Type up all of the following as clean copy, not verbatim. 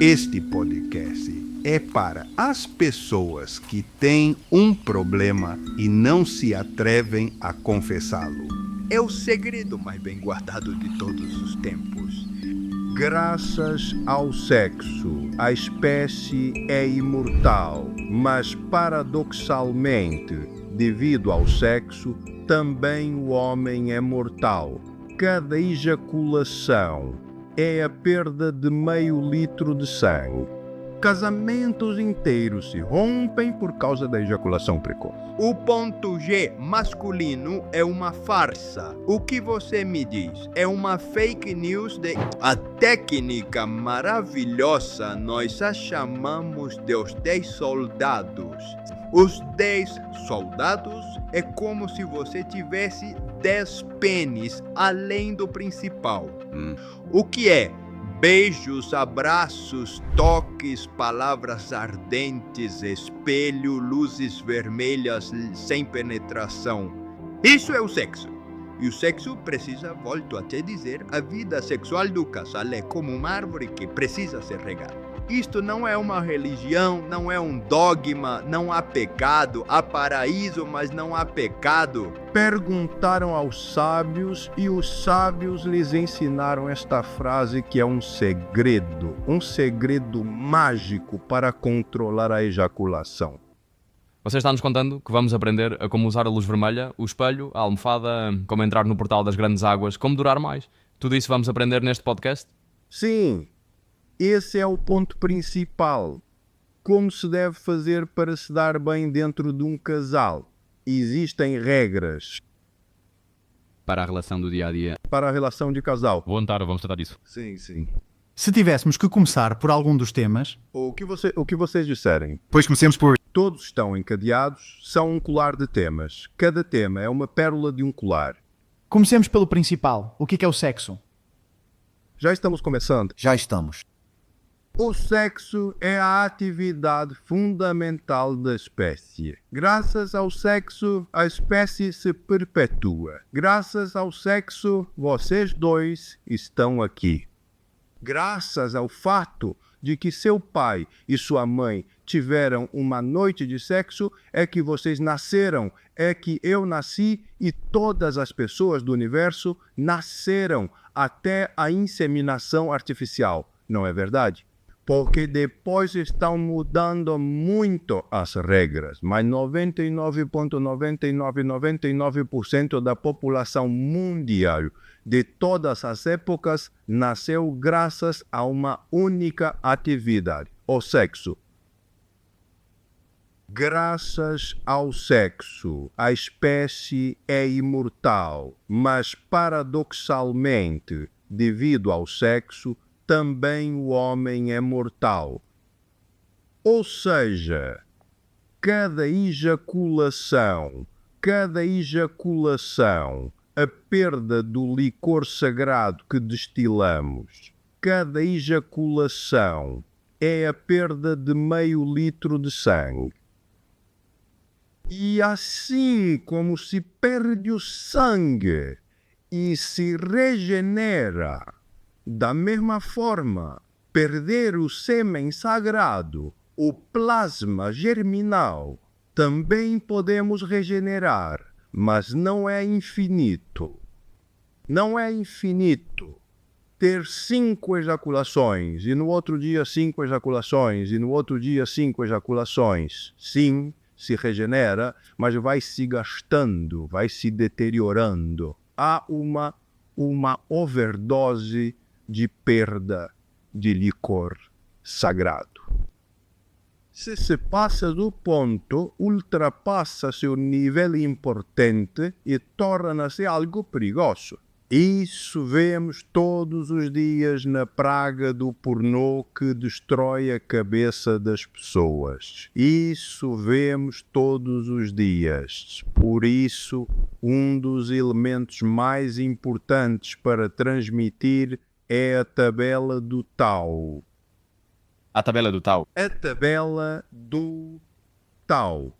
Este podcast é para as pessoas que têm um problema e não se atrevem a confessá-lo. É o segredo mais bem guardado de todos os tempos. Graças ao sexo, a espécie é imortal, mas paradoxalmente, devido ao sexo, também o homem é mortal. Cada ejaculação é a perda de meio litro de sangue. Casamentos inteiros se rompem por causa da ejaculação precoce. O ponto G masculino é uma farsa. O que você me diz? É uma fake news de... A técnica maravilhosa nós a chamamos de os 10 soldados. Os 10 soldados é como se você tivesse 10 pênis além do principal. O que é? Beijos, abraços, toques, palavras ardentes, espelho, luzes vermelhas sem penetração. Isso é o sexo. E o sexo precisa, volto a te dizer, a vida sexual do casal é como uma árvore que precisa ser regada. Isto não é uma religião, não é um dogma, não há pecado, há paraíso, mas não há pecado. Perguntaram aos sábios e os sábios lhes ensinaram esta frase que é um segredo mágico para controlar a ejaculação. Você está nos contando que vamos aprender a como usar a luz vermelha, o espelho, a almofada, como entrar no portal das grandes águas, como durar mais. Tudo isso vamos aprender neste podcast? Sim. Esse é o ponto principal. Como se deve fazer para se dar bem dentro de um casal? Existem regras. Para a relação do dia-a-dia. Para a relação de casal. Vou anotar, vamos tratar disso. Sim, sim. Se tivéssemos que começar por algum dos temas... O que vocês disserem. Pois comecemos por... Todos estão encadeados, são um colar de temas. Cada tema é uma pérola de um colar. Comecemos pelo principal. O que é o sexo? Já estamos começando? Já estamos. O sexo é a atividade fundamental da espécie. Graças ao sexo, a espécie se perpetua. Graças ao sexo, vocês dois estão aqui. Graças ao fato de que seu pai e sua mãe tiveram uma noite de sexo, é que vocês nasceram, é que eu nasci e todas as pessoas do universo nasceram até a inseminação artificial. Não é verdade? Porque depois estão mudando muito as regras, mas 99,99% da população mundial de todas as épocas nasceu graças a uma única atividade, o sexo. Graças ao sexo, a espécie é imortal, mas paradoxalmente, devido ao sexo, também o homem é mortal. Ou seja, cada ejaculação, a perda do licor sagrado que destilamos, cada ejaculação é a perda de meio litro de sangue. E assim como se perde o sangue e se regenera, da mesma forma, perder o sêmen sagrado, o plasma germinal, também podemos regenerar, mas não é infinito. Não é infinito. Ter 5 ejaculações, e no outro dia 5 ejaculações, e no outro dia 5 ejaculações. Sim, se regenera, mas vai se gastando, vai se deteriorando. Há uma overdose de perda de licor sagrado. Se passa do ponto, ultrapassa-se o nível importante e torna-se algo perigoso. Isso vemos todos os dias na praga do pornô que destrói a cabeça das pessoas. Isso vemos todos os dias. Por isso, um dos elementos mais importantes para transmitir é a tabela do Tau. A tabela do Tau. A tabela do Tau.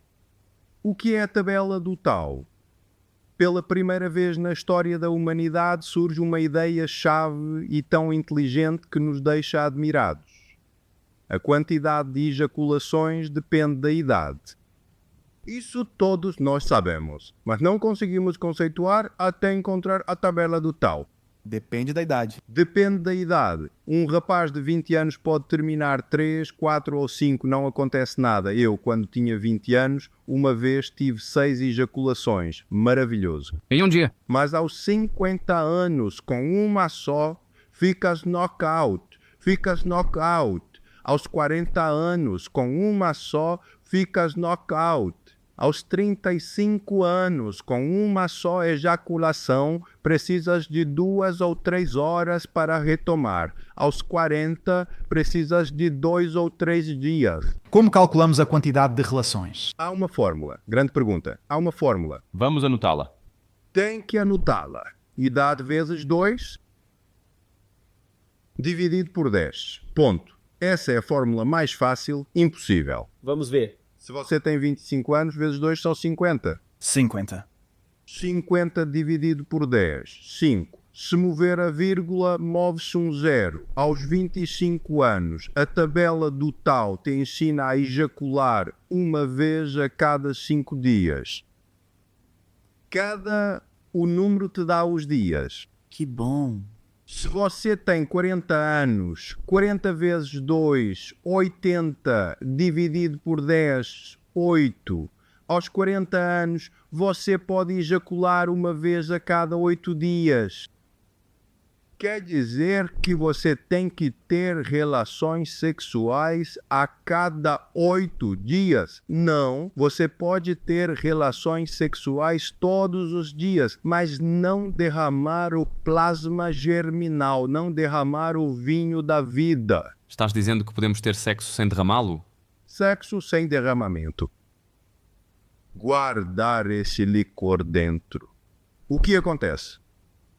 O que é a tabela do Tau? Pela primeira vez na história da humanidade surge uma ideia-chave e tão inteligente que nos deixa admirados. A quantidade de ejaculações depende da idade. Isso todos nós sabemos, mas não conseguimos conceituar até encontrar a tabela do Tao. Depende da idade. Depende da idade. Um rapaz de 20 anos pode terminar 3, 4 ou 5, não acontece nada. Eu, quando tinha 20 anos, uma vez tive 6 ejaculações. Maravilhoso. Em um dia. Mas aos 50 anos, com uma só, ficas knockout. Ficas knockout. Aos 40 anos, com uma só, ficas knockout. Aos 35 anos, com uma só ejaculação, precisas de 2 ou 3 horas para retomar. Aos 40, precisas de 2 ou 3 dias. Como calculamos a quantidade de relações? Há uma fórmula. Grande pergunta. Há uma fórmula. Vamos anotá-la. Tem que anotá-la. Idade vezes 2, dividido por 10. Ponto. Essa é a fórmula mais fácil, impossível. Vamos ver. Se você tem 25 anos, vezes 2 são 50. 50. 50 dividido por 10, 5. Se mover a vírgula, move-se um zero. Aos 25 anos, a tabela do Tao te ensina a ejacular uma vez a cada 5 dias. O número te dá os dias. Que bom. Se você tem 40 anos, 40 vezes 2, 80, dividido por 10, 8. Aos 40 anos, você pode ejacular uma vez a cada 8 dias. Quer dizer que você tem que ter relações sexuais a cada 8 dias? Não, você pode ter relações sexuais todos os dias, mas não derramar o plasma germinal, não derramar o vinho da vida. Estás dizendo que podemos ter sexo sem derramá-lo? Sexo sem derramamento. Guardar esse licor dentro. O que acontece?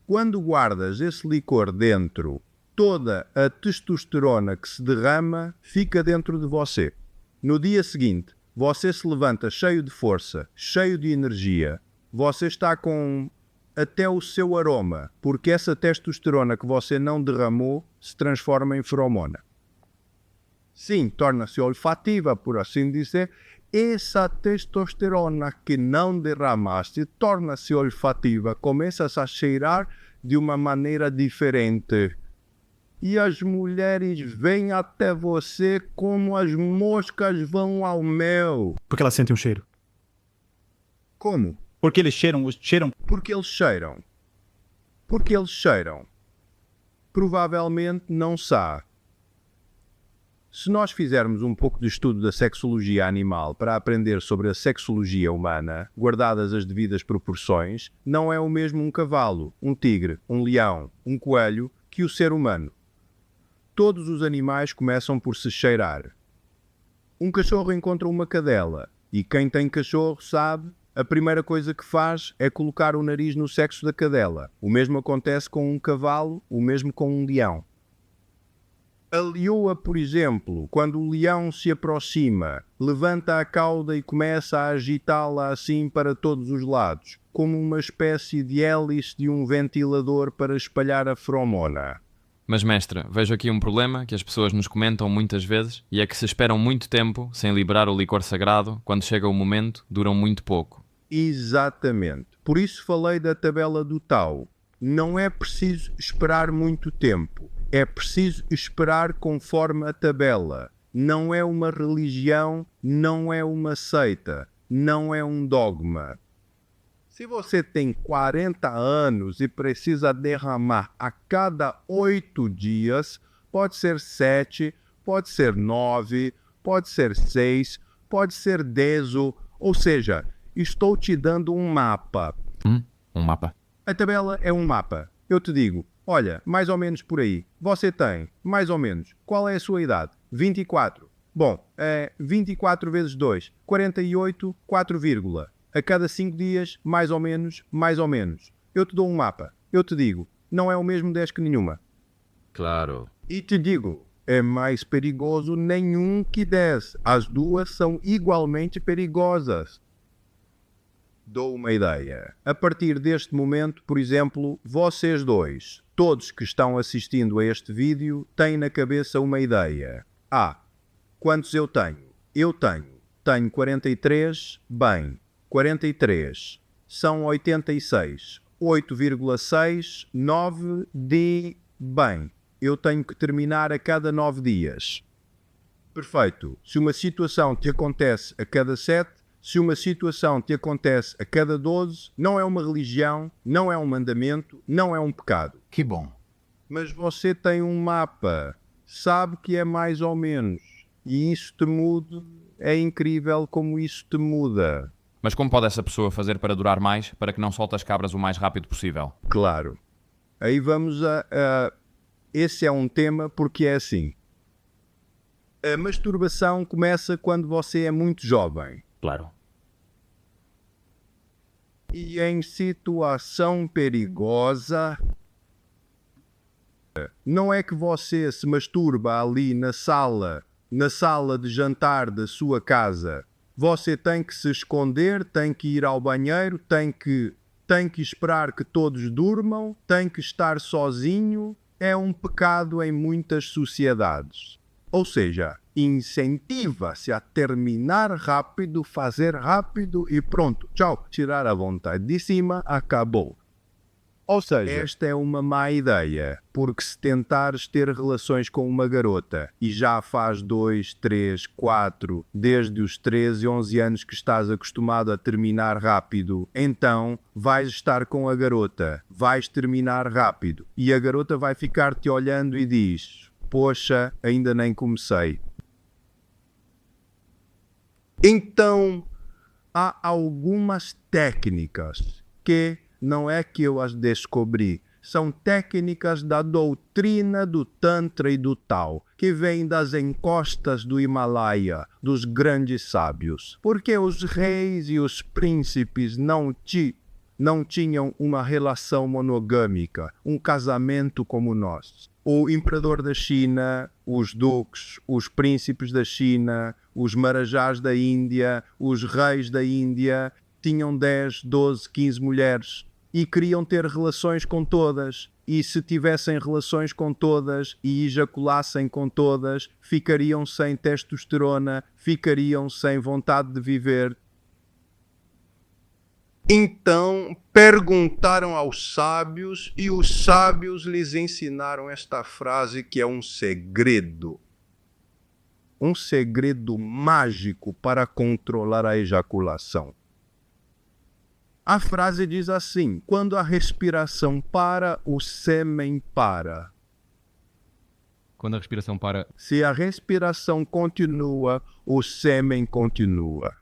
Quando guardas esse licor dentro, toda a testosterona que se derrama fica dentro de você. No dia seguinte, você se levanta cheio de força, cheio de energia. Você está com até o seu aroma, porque essa testosterona que você não derramou se transforma em feromona. Sim, torna-se olfativa, por assim dizer. Essa testosterona que não derramaste torna-se olfativa, começas a cheirar de uma maneira diferente. E as mulheres vêm até você como as moscas vão ao mel. Porque elas sentem um cheiro. Como? Porque eles cheiram. Porque eles cheiram. Porque eles cheiram. Provavelmente não sabe. Se nós fizermos um pouco de estudo da sexologia animal para aprender sobre a sexologia humana, guardadas as devidas proporções, não é o mesmo um cavalo, um tigre, um leão, um coelho que o ser humano. Todos os animais começam por se cheirar. Um cachorro encontra uma cadela e quem tem cachorro sabe, a primeira coisa que faz é colocar o nariz no sexo da cadela. O mesmo acontece com um cavalo, o mesmo com um leão. A leoa, por exemplo, quando o leão se aproxima, levanta a cauda e começa a agitá-la assim para todos os lados, como uma espécie de hélice de um ventilador para espalhar a feromona. Mas, mestre, vejo aqui um problema que as pessoas nos comentam muitas vezes e é que se esperam muito tempo sem liberar o licor sagrado, quando chega o momento, duram muito pouco. Exatamente. Por isso falei da tabela do Tao. Não é preciso esperar muito tempo. É preciso esperar conforme a tabela. Não é uma religião, não é uma seita, não é um dogma. Se você tem 40 anos e precisa derramar a cada 8 dias, pode ser 7, pode ser 9, pode ser 6, pode ser 10, ou seja, estou te dando um mapa. Um mapa. A tabela é um mapa. Eu te digo, olha, mais ou menos por aí. Você tem, mais ou menos, qual é a sua idade? 24. Bom, 24 vezes 2, 48, 4, a cada 5 dias, mais ou menos, mais ou menos. Eu te dou um mapa. Eu te digo, não é o mesmo 10 que nenhuma. Claro. E te digo, é mais perigoso nenhum que 10. As duas são igualmente perigosas. Dou uma ideia. A partir deste momento, por exemplo, vocês dois, todos que estão assistindo a este vídeo, têm na cabeça uma ideia. Quantos eu tenho? Tenho 43, bem, 43 são 86. 8,6, 9 de bem. Eu tenho que terminar a cada 9 dias. Perfeito. Se uma situação te acontece a cada 7, se uma situação te acontece a cada 12, não é uma religião, não é um mandamento, não é um pecado. Que bom. Mas você tem um mapa, sabe que é mais ou menos, e isso te muda, é incrível como isso te muda. Mas como pode essa pessoa fazer para durar mais, para que não solte as cabras o mais rápido possível? Claro. Aí vamos a... Esse é um tema porque é assim. A masturbação começa quando você é muito jovem. Claro. E em situação perigosa, não é que você se masturba ali na sala de jantar da sua casa. Você tem que se esconder, tem que ir ao banheiro, tem que esperar que todos durmam, tem que estar sozinho. É um pecado em muitas sociedades. Ou seja, incentiva-se a terminar rápido, fazer rápido e pronto. Tchau. Tirar a vontade de cima, acabou. Ou seja, esta é uma má ideia, porque se tentares ter relações com uma garota e já faz 2, 3, 4, desde os 13, 11 anos que estás acostumado a terminar rápido, então vais estar com a garota, vais terminar rápido e a garota vai ficar te olhando e diz: poxa, ainda nem comecei. Então, há algumas técnicas que não é que eu as descobri, são técnicas da doutrina do Tantra e do Tao, que vêm das encostas do Himalaia, dos grandes sábios. Porque os reis e os príncipes não tinham uma relação monogâmica, um casamento como nós. O imperador da China, os duques, os príncipes da China, os marajás da Índia, os reis da Índia, tinham 10, 12, 15 mulheres. E queriam ter relações com todas, e se tivessem relações com todas e ejaculassem com todas, ficariam sem testosterona, ficariam sem vontade de viver. Então perguntaram aos sábios e os sábios lhes ensinaram esta frase que é um segredo mágico para controlar a ejaculação. A frase diz assim: quando a respiração para, o sêmen para. Quando a respiração para... Se a respiração continua, o sêmen continua.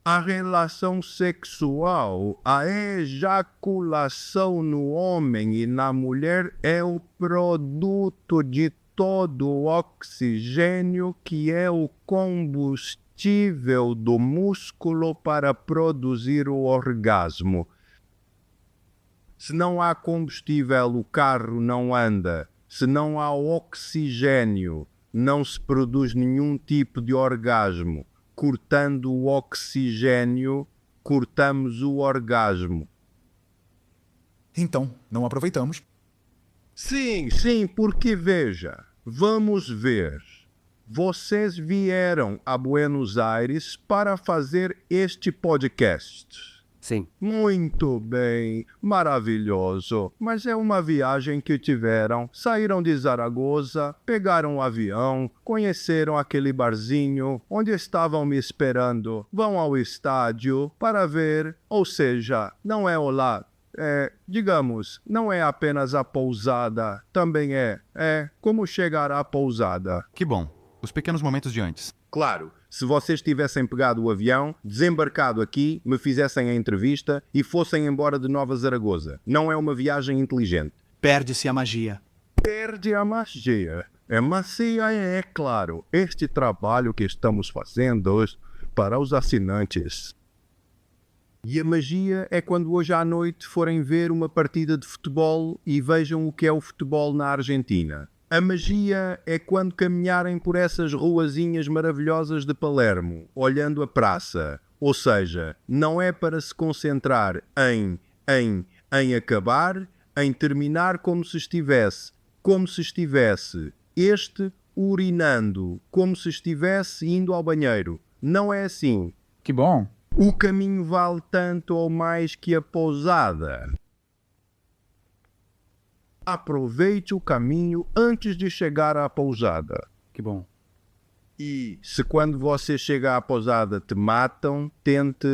A relação sexual, a ejaculação no homem e na mulher é o produto de todo o oxigênio que é o combustível do músculo para produzir o orgasmo. Se não há combustível, o carro não anda. Se não há oxigênio, não se produz nenhum tipo de orgasmo. Cortando o oxigênio, cortamos o orgasmo. Então, não aproveitamos. Sim, porque veja, vamos ver. Vocês vieram a Buenos Aires para fazer este podcast. Sim. Muito bem, maravilhoso. Mas é uma viagem que tiveram. Saíram de Zaragoza, pegaram um avião, conheceram aquele barzinho onde estavam me esperando. Vão ao estádio para ver, ou seja, não é olá. Digamos, não é apenas a pousada, também é como chegar à pousada. Que bom. Os pequenos momentos de antes. Claro, se vocês tivessem pegado o avião, desembarcado aqui, me fizessem a entrevista e fossem embora de Nova Zaragoza. Não é uma viagem inteligente. Perde-se a magia. Perde a magia. Magia é claro, este trabalho que estamos fazendo para os assinantes. E a magia é quando hoje à noite forem ver uma partida de futebol e vejam o que é o futebol na Argentina. A magia é quando caminharem por essas ruazinhas maravilhosas de Palermo, olhando a praça. Ou seja, não é para se concentrar em acabar, em terminar como se estivesse este urinando, como se estivesse indo ao banheiro. Não é assim. Que bom. O caminho vale tanto ou mais que a pousada. Aproveite o caminho antes de chegar à pousada. Que bom. E se quando você chega à pousada te matam, tente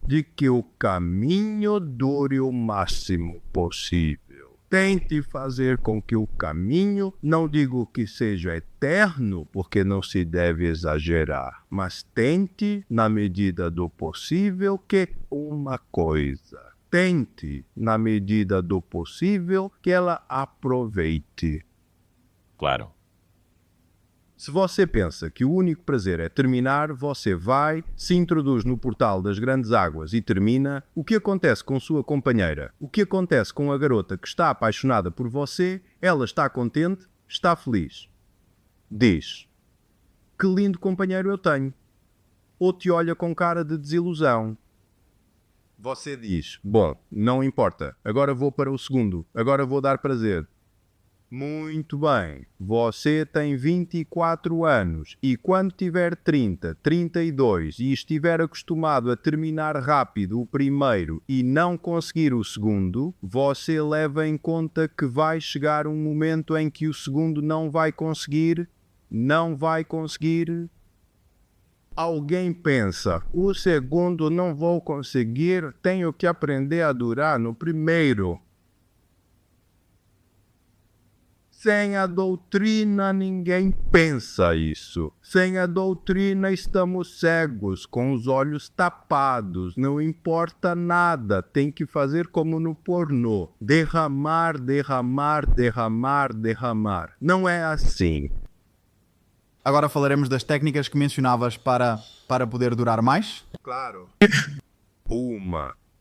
de que o caminho dure o máximo possível. Tente fazer com que o caminho, não digo que seja eterno, porque não se deve exagerar, mas tente, na medida do possível, que uma coisa. Tente, na medida do possível, que ela aproveite. Claro. Se você pensa que o único prazer é terminar, você vai, se introduz no portal das grandes águas e termina. O que acontece com sua companheira? O que acontece com a garota que está apaixonada por você? Ela está contente? Está feliz? Diz: que lindo companheiro eu tenho. Ou te olha com cara de desilusão. Você diz: bom, não importa, agora vou para o segundo, agora vou dar prazer. Muito bem, você tem 24 anos e quando tiver 30, 32 e estiver acostumado a terminar rápido o primeiro e não conseguir o segundo, você leva em conta que vai chegar um momento em que o segundo não vai conseguir. Alguém pensa, o segundo não vou conseguir, tenho que aprender a durar no primeiro. Sem a doutrina, ninguém pensa isso. Sem a doutrina, estamos cegos, com os olhos tapados. Não importa nada. Tem que fazer como no pornô. Derramar, derramar, derramar, derramar. Não é assim. Agora falaremos das técnicas que mencionavas para poder durar mais. Claro.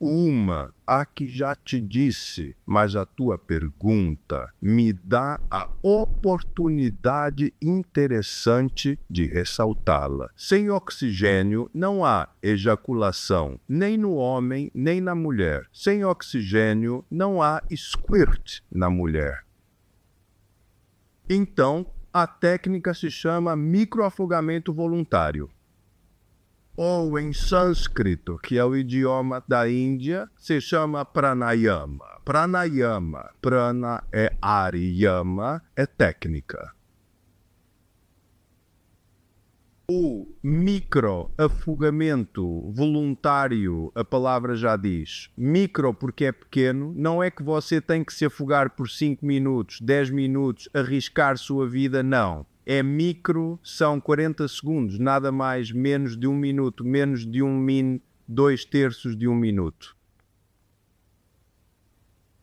Uma, a que já te disse, mas a tua pergunta me dá a oportunidade interessante de ressaltá-la. Sem oxigênio não há ejaculação, nem no homem, nem na mulher. Sem oxigênio não há squirt na mulher. Então, a técnica se chama microafogamento voluntário. Ou em sânscrito, que é o idioma da Índia, se chama pranayama. Pranayama, prana é ar e yama é técnica. O microafogamento voluntário, a palavra já diz, micro porque é pequeno, não é que você tem que se afogar por 5 minutos, 10 minutos, arriscar sua vida, não. É micro, são 40 segundos, nada mais, menos de 1 minuto, menos de 2/3 de 1 minuto.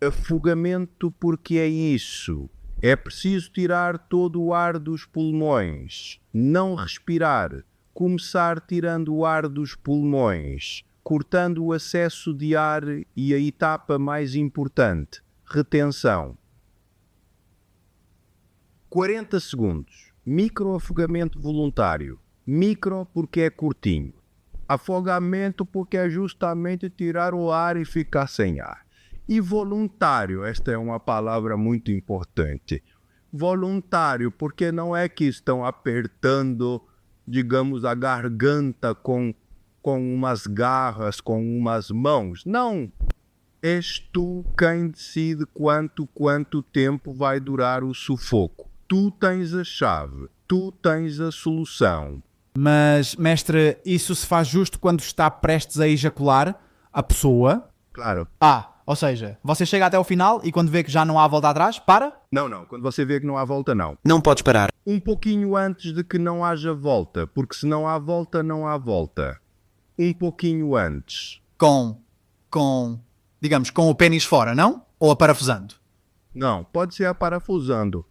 Afogamento porque é isso. É preciso tirar todo o ar dos pulmões, não respirar, começar tirando o ar dos pulmões, cortando o acesso de ar e a etapa mais importante, retenção. 40 segundos. Microafogamento voluntário. Micro porque é curtinho. Afogamento porque é justamente tirar o ar e ficar sem ar. E voluntário, esta é uma palavra muito importante. Voluntário porque não é que estão apertando, digamos, a garganta com umas garras, com umas mãos. Não. És tu quem decide quanto tempo vai durar o sufoco. Tu tens a chave, tu tens a solução. Mas, mestre, isso se faz justo quando está prestes a ejacular a pessoa? Claro. Ou seja, você chega até o final e quando vê que já não há volta atrás, para? Não. Quando você vê que não há volta, não. Não podes parar. Um pouquinho antes de que não haja volta, porque se não há volta, não há volta. Um pouquinho antes. Digamos, com o pênis fora, não? Ou aparafusando? Não, pode ser aparafusando.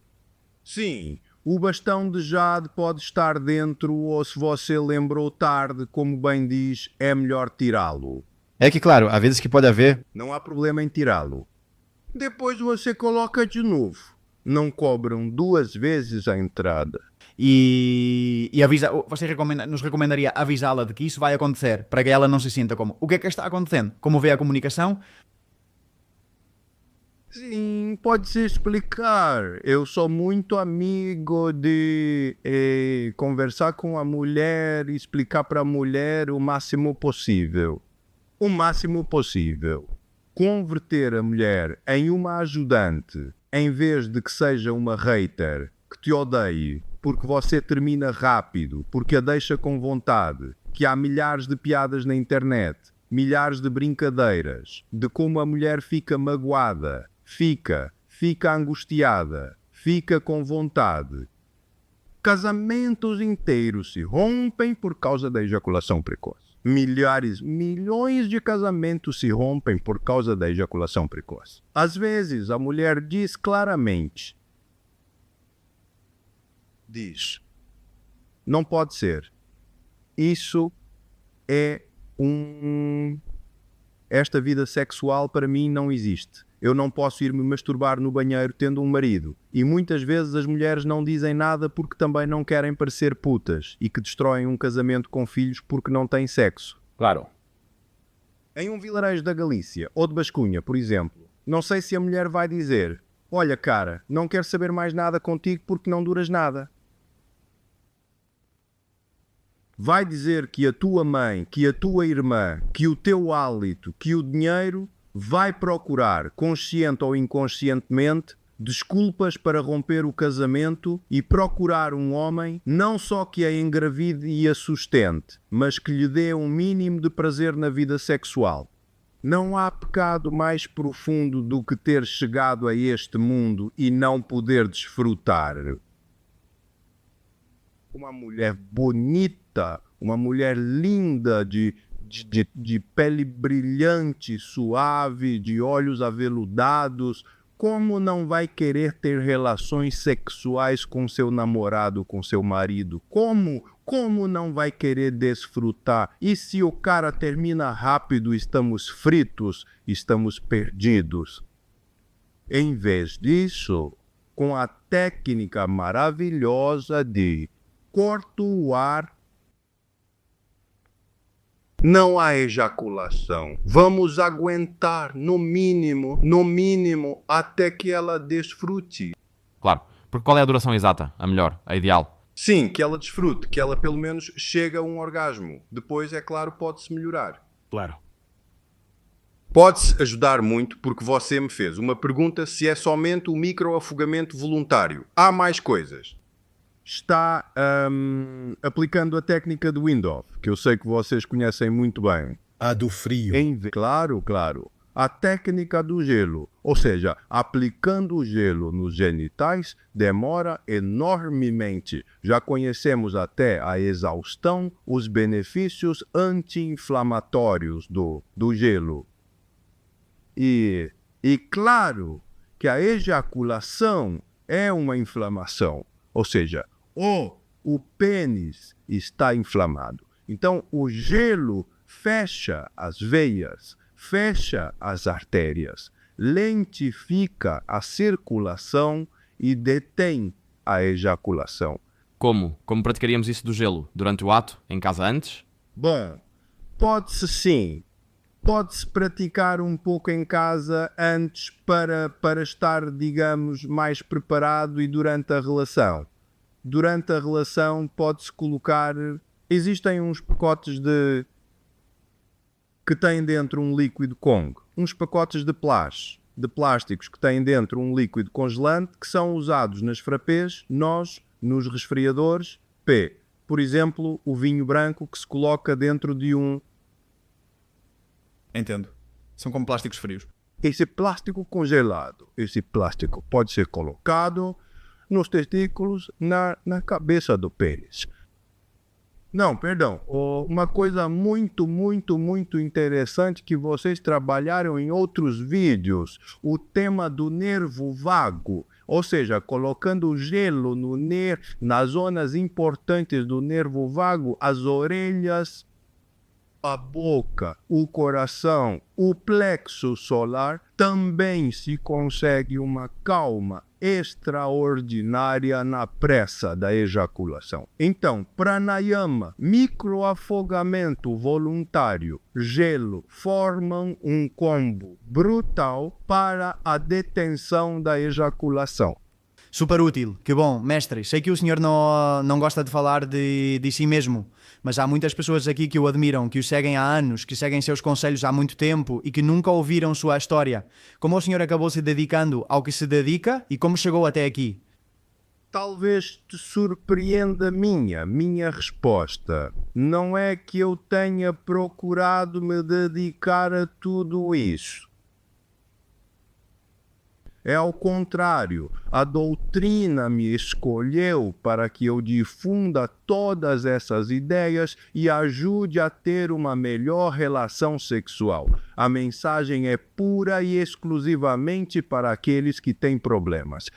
Sim, o bastão de jade pode estar dentro ou se você lembrou tarde, como bem diz, é melhor tirá-lo. É que, claro, há vezes que pode haver. Não há problema em tirá-lo. Depois você coloca de novo. Não cobram 2 vezes a entrada. E você nos recomendaria avisá-la de que isso vai acontecer, para que ela não se sinta como, o que é que está acontecendo? Como vê a comunicação? Sim, pode-se explicar. Eu sou muito amigo de conversar com a mulher e explicar para a mulher o máximo possível. O máximo possível. Converter a mulher em uma ajudante, em vez de que seja uma hater que te odeie, porque você termina rápido, porque a deixa com vontade, que há milhares de piadas na internet, milhares de brincadeiras, de como a mulher fica magoada, fica angustiada, fica com vontade. Casamentos inteiros se rompem por causa da ejaculação precoce. Milhões de casamentos se rompem por causa da ejaculação precoce. Às vezes, a mulher diz claramente, não pode ser. Isso é esta vida sexual para mim não existe. Eu não posso ir me masturbar no banheiro tendo um marido. E muitas vezes as mulheres não dizem nada porque também não querem parecer putas e que destroem um casamento com filhos porque não têm sexo. Claro. Em um vilarejo da Galícia ou de Bascunha, por exemplo, não sei se a mulher vai dizer: olha cara, não quero saber mais nada contigo porque não duras nada. Vai dizer que a tua mãe, que a tua irmã, que o teu hálito, que o dinheiro vai procurar, consciente ou inconscientemente, desculpas para romper o casamento e procurar um homem não só que a engravide e a sustente, mas que lhe dê um mínimo de prazer na vida sexual. Não há pecado mais profundo do que ter chegado a este mundo e não poder desfrutar. Uma mulher bonita, uma mulher linda, de pele brilhante, suave, de olhos aveludados, como não vai querer ter relações sexuais com seu namorado, com seu marido? Como não vai querer desfrutar? E se o cara termina rápido, estamos fritos, estamos perdidos. Em vez disso, com a técnica maravilhosa de corto o ar, não há ejaculação. Vamos aguentar, no mínimo, até que ela desfrute. Claro, porque qual é a duração exata? A melhor, a ideal? Sim, que ela desfrute, que ela pelo menos chegue a um orgasmo. Depois, é claro, pode-se melhorar. Claro. Pode-se ajudar muito porque você me fez uma pergunta se é somente o microafogamento voluntário. Há mais coisas. Está aplicando a técnica do Windhoff, que eu sei que vocês conhecem muito bem. A do frio. Claro. A técnica do gelo, ou seja, aplicando o gelo nos genitais, demora enormemente. Já conhecemos até a exaustão os benefícios anti-inflamatórios do gelo. E claro que a ejaculação é uma inflamação, ou seja, o pênis está inflamado. Então, o gelo fecha as veias, fecha as artérias, lentifica a circulação e detém a ejaculação. Como? Como praticaríamos isso do gelo? Durante o ato? Em casa antes? Bom, pode-se sim. Pode-se praticar um pouco em casa antes para estar, digamos, mais preparado e durante a relação. Durante a relação pode-se colocar... Existem uns pacotes que têm dentro um líquido Kong. Uns pacotes de plásticos que têm dentro um líquido congelante que são usados nas frappés, nos resfriadores, Por exemplo, o vinho branco que se coloca dentro de um... Entendo. São como plásticos frios. Esse plástico congelado, esse plástico pode ser colocado nos testículos, na cabeça do pênis. Não, perdão. Uma coisa muito interessante que vocês trabalharam em outros vídeos, o tema do nervo vago, ou seja, colocando gelo nas zonas importantes do nervo vago, as orelhas, a boca, o coração, o plexo solar, também se consegue uma calma extraordinária na pressa da ejaculação. Então, pranayama, microafogamento voluntário, gelo, formam um combo brutal para a detenção da ejaculação. Super útil, que bom. Mestre, sei que o senhor não gosta de falar de si mesmo, mas há muitas pessoas aqui que o admiram, que o seguem há anos, que seguem seus conselhos há muito tempo e que nunca ouviram sua história. Como o senhor acabou se dedicando ao que se dedica e como chegou até aqui? Talvez te surpreenda minha resposta. Não é que eu tenha procurado me dedicar a tudo isso. É ao contrário, a doutrina me escolheu para que eu difunda todas essas ideias e ajude a ter uma melhor relação sexual. A mensagem é pura e exclusivamente para aqueles que têm problemas.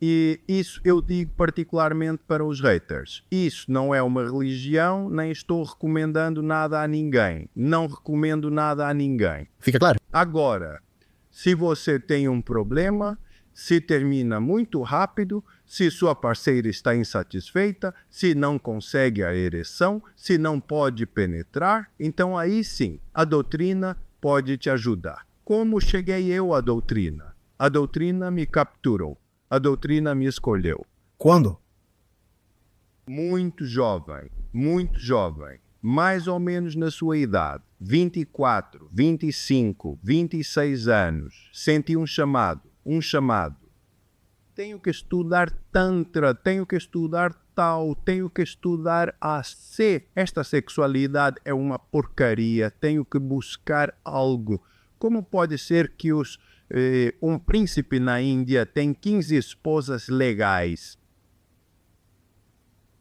E isso eu digo particularmente para os haters. Isso não é uma religião, nem estou recomendando nada a ninguém. Não recomendo nada a ninguém. Fica claro? Agora, se você tem um problema, se termina muito rápido, se sua parceira está insatisfeita, se não consegue a ereção, se não pode penetrar, então aí sim, a doutrina pode te ajudar. Como cheguei eu à doutrina? A doutrina me capturou. A doutrina me escolheu. Quando? Muito jovem, mais ou menos na sua idade, 24, 25, 26 anos, senti um chamado. Tenho que estudar Tantra, tenho que estudar tal, tenho que estudar AC. Esta sexualidade é uma porcaria, tenho que buscar algo. Como pode ser que um príncipe na Índia tem 15 esposas legais?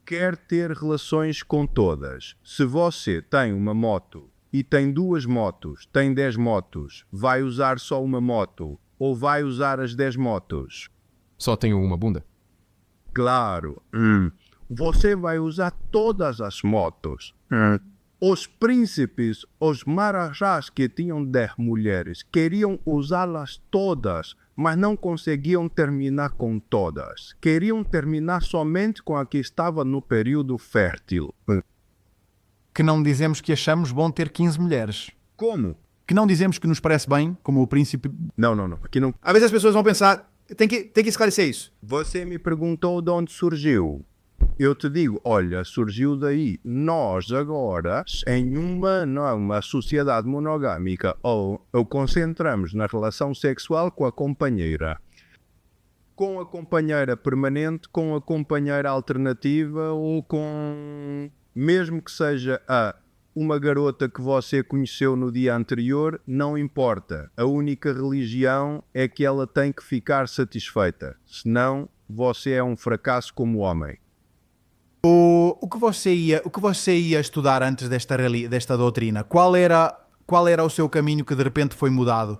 Quer ter relações com todas. Se você tem uma moto e tem 2 motos, tem 10 motos, vai usar só uma moto ou vai usar as 10 motos? Só tenho uma bunda. Claro. Você vai usar todas as motos. Os príncipes, os marajás que tinham 10 mulheres, queriam usá-las todas, mas não conseguiam terminar com todas. Queriam terminar somente com a que estava no período fértil. Que não dizemos que achamos bom ter 15 mulheres. Como? Que não dizemos que nos parece bem, como o príncipe... Não. Aqui não. Às vezes as pessoas vão pensar, tem que esclarecer isso. Você me perguntou de onde surgiu. Eu te digo, olha, surgiu daí. Nós agora, em uma sociedade monogâmica, ou concentramos na relação sexual com a companheira. Com a companheira permanente, com a companheira alternativa ou com... Mesmo que seja uma garota que você conheceu no dia anterior, não importa. A única religião é que ela tem que ficar satisfeita. Senão, você é um fracasso como homem. O que você ia estudar antes desta doutrina? Qual era o seu caminho que de repente foi mudado?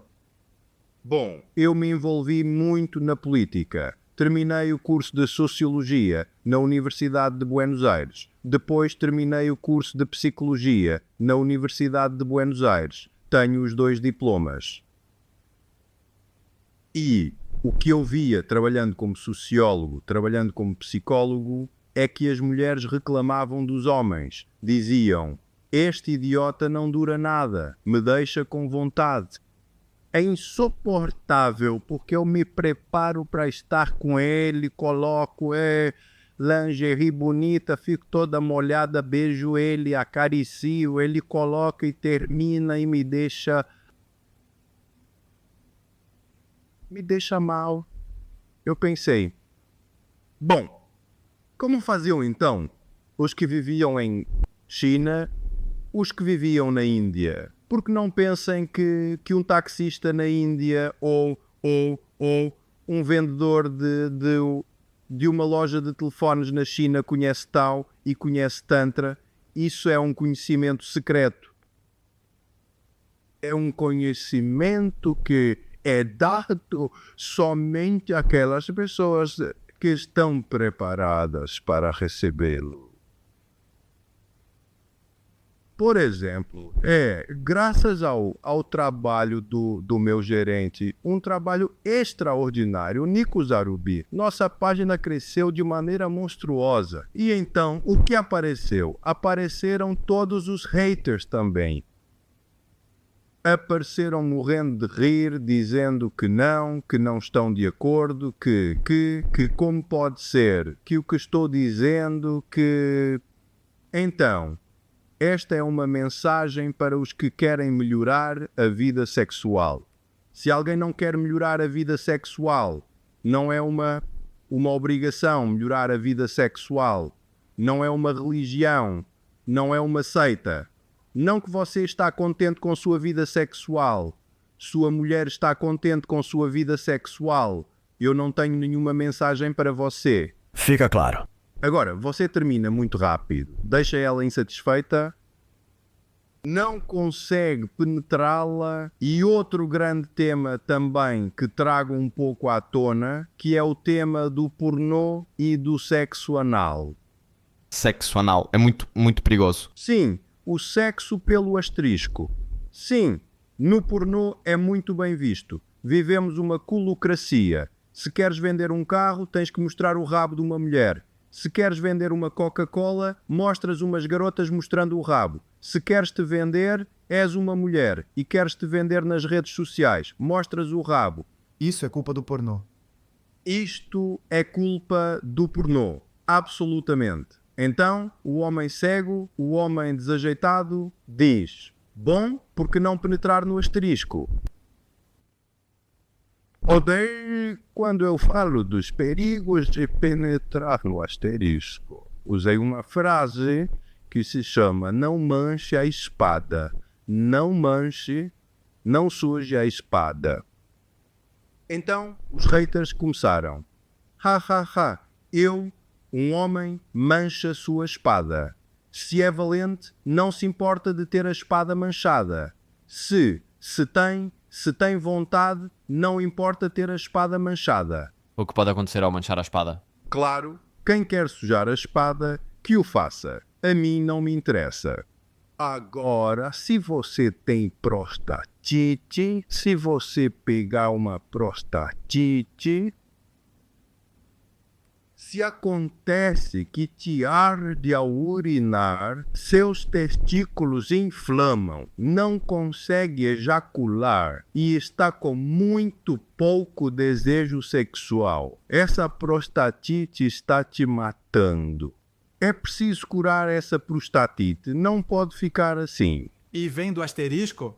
Bom, eu me envolvi muito na política. Terminei o curso de Sociologia na Universidade de Buenos Aires. Depois terminei o curso de Psicologia na Universidade de Buenos Aires. Tenho os 2 diplomas. E o que eu via trabalhando como sociólogo, trabalhando como psicólogo, é que as mulheres reclamavam dos homens. Diziam, este idiota não dura nada, me deixa com vontade. É insuportável, porque eu me preparo para estar com ele, coloco lingerie bonita, fico toda molhada, beijo ele, acaricio, ele coloca e termina e me deixa mal. Eu pensei, bom, como faziam então os que viviam em China, os que viviam na Índia? Porque não pensem que um taxista na Índia ou um vendedor de uma loja de telefones na China conhece Tao e conhece Tantra. Isso é um conhecimento secreto. É um conhecimento que é dado somente àquelas pessoas que estão preparadas para recebê-lo. Por exemplo, graças ao trabalho do meu gerente, um trabalho extraordinário, o Nico Zarubi, nossa página cresceu de maneira monstruosa. E então, o que apareceu? Apareceram todos os haters também. Apareceram morrendo de rir, dizendo que não estão de acordo, que como pode ser, que o que estou dizendo, que... Então, esta é uma mensagem para os que querem melhorar a vida sexual. Se alguém não quer melhorar a vida sexual, não é uma obrigação melhorar a vida sexual, não é uma religião, não é uma seita. Não que você está contente com sua vida sexual, sua mulher está contente com sua vida sexual, eu não tenho nenhuma mensagem para você. Fica claro. Agora, você termina muito rápido, deixa ela insatisfeita, não consegue penetrá-la, e outro grande tema também que trago um pouco à tona, que é o tema do pornô e do sexo anal. Sexo anal é muito perigoso. Sim, o sexo pelo asterisco. Sim, no pornô é muito bem visto. Vivemos uma colocracia. Se queres vender um carro, tens que mostrar o rabo de uma mulher. Se queres vender uma Coca-Cola, mostras umas garotas mostrando o rabo. Se queres te vender, és uma mulher e queres te vender nas redes sociais, mostras o rabo. Isso é culpa do pornô. Isto é culpa do pornô, absolutamente. Então, o homem cego, o homem desajeitado, diz: bom, porque não penetrar no asterisco? Odeio quando eu falo dos perigos de penetrar no asterisco. Usei uma frase que se chama: não manche a espada. Não manche, não suje a espada. Então, os haters começaram: eu, um homem, mancha sua espada. Se é valente, não se importa de ter a espada manchada. Se tem vontade, não importa ter a espada manchada. O que pode acontecer ao manchar a espada? Claro, quem quer sujar a espada, que o faça. A mim não me interessa. Agora, se você tem prostatite, se você pegar uma prostatite, se acontece que te arde ao urinar, seus testículos inflamam, não consegue ejacular e está com muito pouco desejo sexual, essa prostatite está te matando. É preciso curar essa prostatite, não pode ficar assim. E vem do asterisco?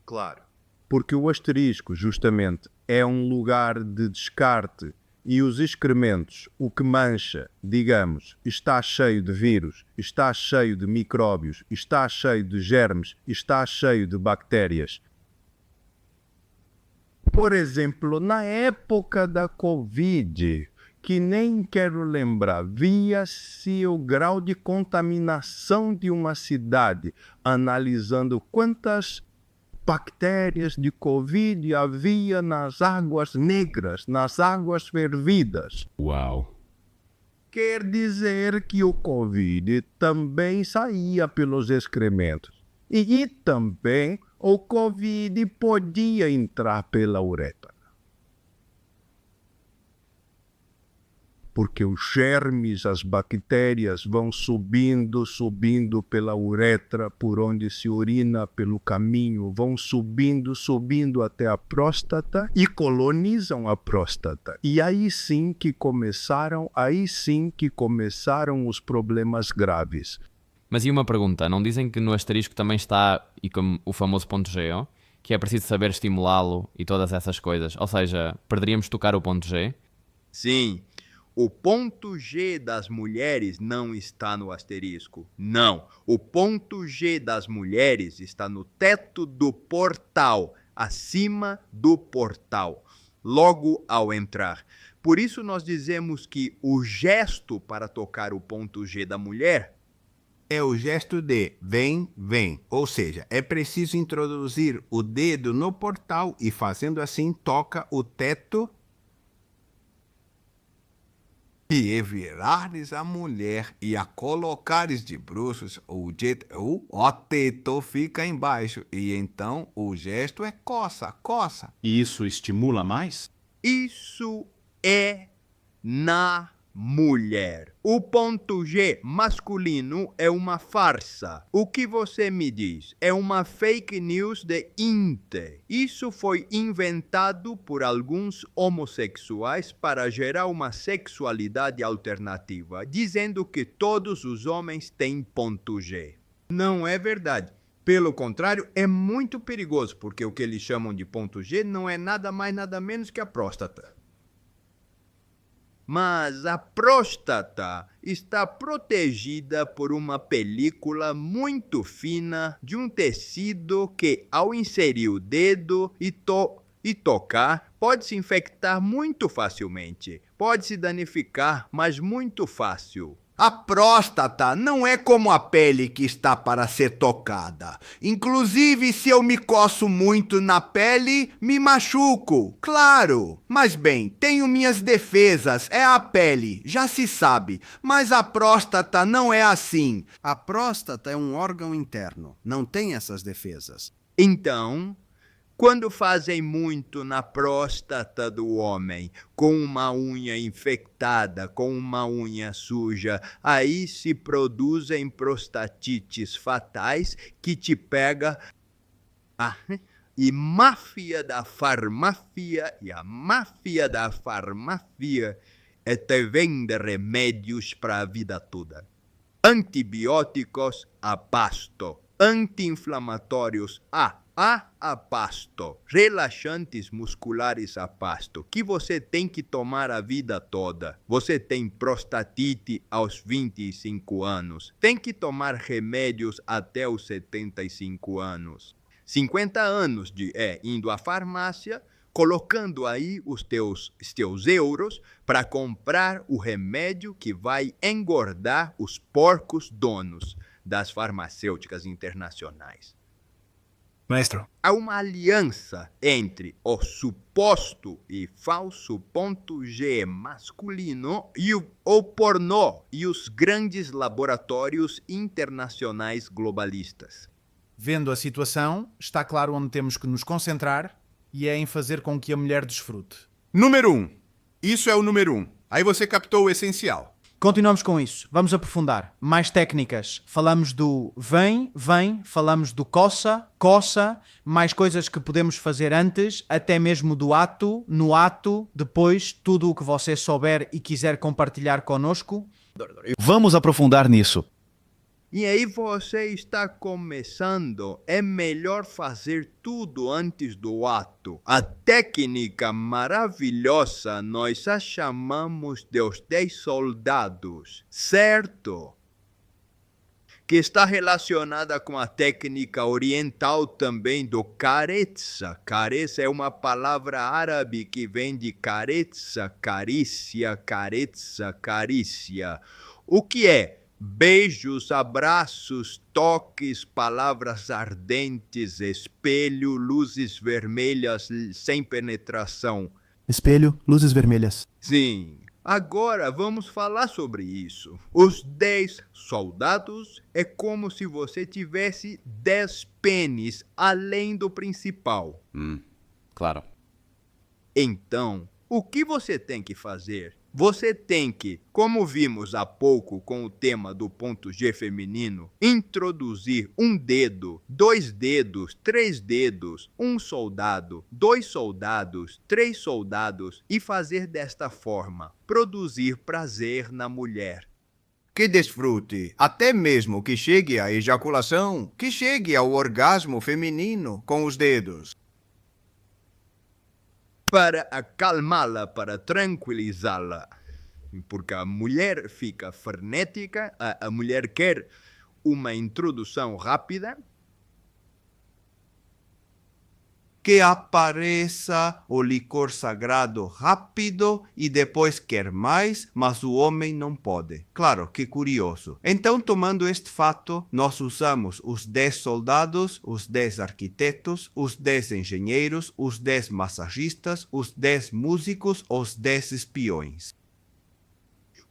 Claro, porque o asterisco justamente é um lugar de descarte. E os excrementos, o que mancha, digamos, está cheio de vírus, está cheio de micróbios, está cheio de germes, está cheio de bactérias. Por exemplo, na época da Covid, que nem quero lembrar, via-se o grau de contaminação de uma cidade, analisando quantas bactérias de Covid havia nas águas negras, nas águas fervidas. Uau! Quer dizer que o Covid também saía pelos excrementos. E também o Covid podia entrar pela uretra. Porque os germes, as bactérias vão subindo pela uretra, por onde se urina, pelo caminho, vão subindo até a próstata e colonizam a próstata. E aí sim que começaram os problemas graves. Mas e uma pergunta, não dizem que no asterisco também está o famoso ponto G, ó? Que é preciso saber estimulá-lo e todas essas coisas? Ou seja, perderíamos de tocar o ponto G? Sim. O ponto G das mulheres não está no asterisco. Não. O ponto G das mulheres está no teto do portal, acima do portal, logo ao entrar. Por isso nós dizemos que o gesto para tocar o ponto G da mulher é o gesto de vem, vem. Ou seja, é preciso introduzir o dedo no portal e fazendo assim toca o teto E virares a mulher e a colocares de bruços, o teto fica embaixo. E então o gesto é coça, coça. E isso estimula mais? Isso é na mulher. O ponto G masculino é uma farsa. O que você me diz? É uma fake news de inte. Isso foi inventado por alguns homossexuais para gerar uma sexualidade alternativa, dizendo que todos os homens têm ponto G. Não é verdade. Pelo contrário, é muito perigoso, porque o que eles chamam de ponto G não é nada mais, nada menos que a próstata. Mas a próstata está protegida por uma película muito fina de um tecido que, ao inserir o dedo e tocar, pode se infectar muito facilmente. Pode se danificar, mas muito fácil. A próstata não é como a pele que está para ser tocada. Inclusive, se eu me coço muito na pele, me machuco, claro. Mas bem, tenho minhas defesas, é a pele, já se sabe. Mas a próstata não é assim. A próstata é um órgão interno, não tem essas defesas. Então, quando fazem muito na próstata do homem, com uma unha infectada, com uma unha suja, aí se produzem prostatites fatais que te pega e máfia da farmácia te vende remédios para a vida toda. Antibióticos a pasto, anti-inflamatórios a pasto, relaxantes musculares a pasto, que você tem que tomar a vida toda. Você tem prostatite aos 25 anos, tem que tomar remédios até os 75 anos. 50 anos de indo à farmácia, colocando aí os teus euros para comprar o remédio que vai engordar os porcos donos das farmacêuticas internacionais. Maestro. Há uma aliança entre o suposto e falso ponto G masculino e o pornô e os grandes laboratórios internacionais globalistas. Vendo a situação, está claro onde temos que nos concentrar e é em fazer com que a mulher desfrute. Número 1. Isso é o número 1. Aí você captou o essencial. Continuamos com isso. Vamos aprofundar. Mais técnicas. Falamos do vem, falamos do coça, mais coisas que podemos fazer antes, até mesmo do ato, no ato, depois, tudo o que você souber e quiser compartilhar conosco. Vamos aprofundar nisso. E aí você está começando, é melhor fazer tudo antes do ato. A técnica maravilhosa nós a chamamos de os 10 soldados, certo? Que está relacionada com a técnica oriental também do caretza. Caretza é uma palavra árabe que vem de caretza, carícia, caretza, carícia. O que é? Beijos, abraços, toques, palavras ardentes, espelho, luzes vermelhas sem penetração. Espelho, luzes vermelhas. Sim. Agora vamos falar sobre isso. Os 10 soldados é como se você tivesse 10 pênis além do principal. Claro. Então, o que você tem que fazer? Você tem que, como vimos há pouco com o tema do ponto G feminino, introduzir um dedo, 2 dedos, 3 dedos, 1 soldado, 2 soldados, 3 soldados e fazer desta forma, produzir prazer na mulher. Que desfrute, até mesmo que chegue à ejaculação, que chegue ao orgasmo feminino com os dedos. Para acalmá-la, para tranquilizá-la. Porque a mulher fica frenética, a mulher quer uma introdução rápida. Que apareça o licor sagrado rápido e depois quer mais, mas o homem não pode. Claro, que curioso. Então, tomando este fato, nós usamos os 10 soldados, os 10 arquitetos, os 10 engenheiros, os 10 massagistas, os 10 músicos, os 10 espiões.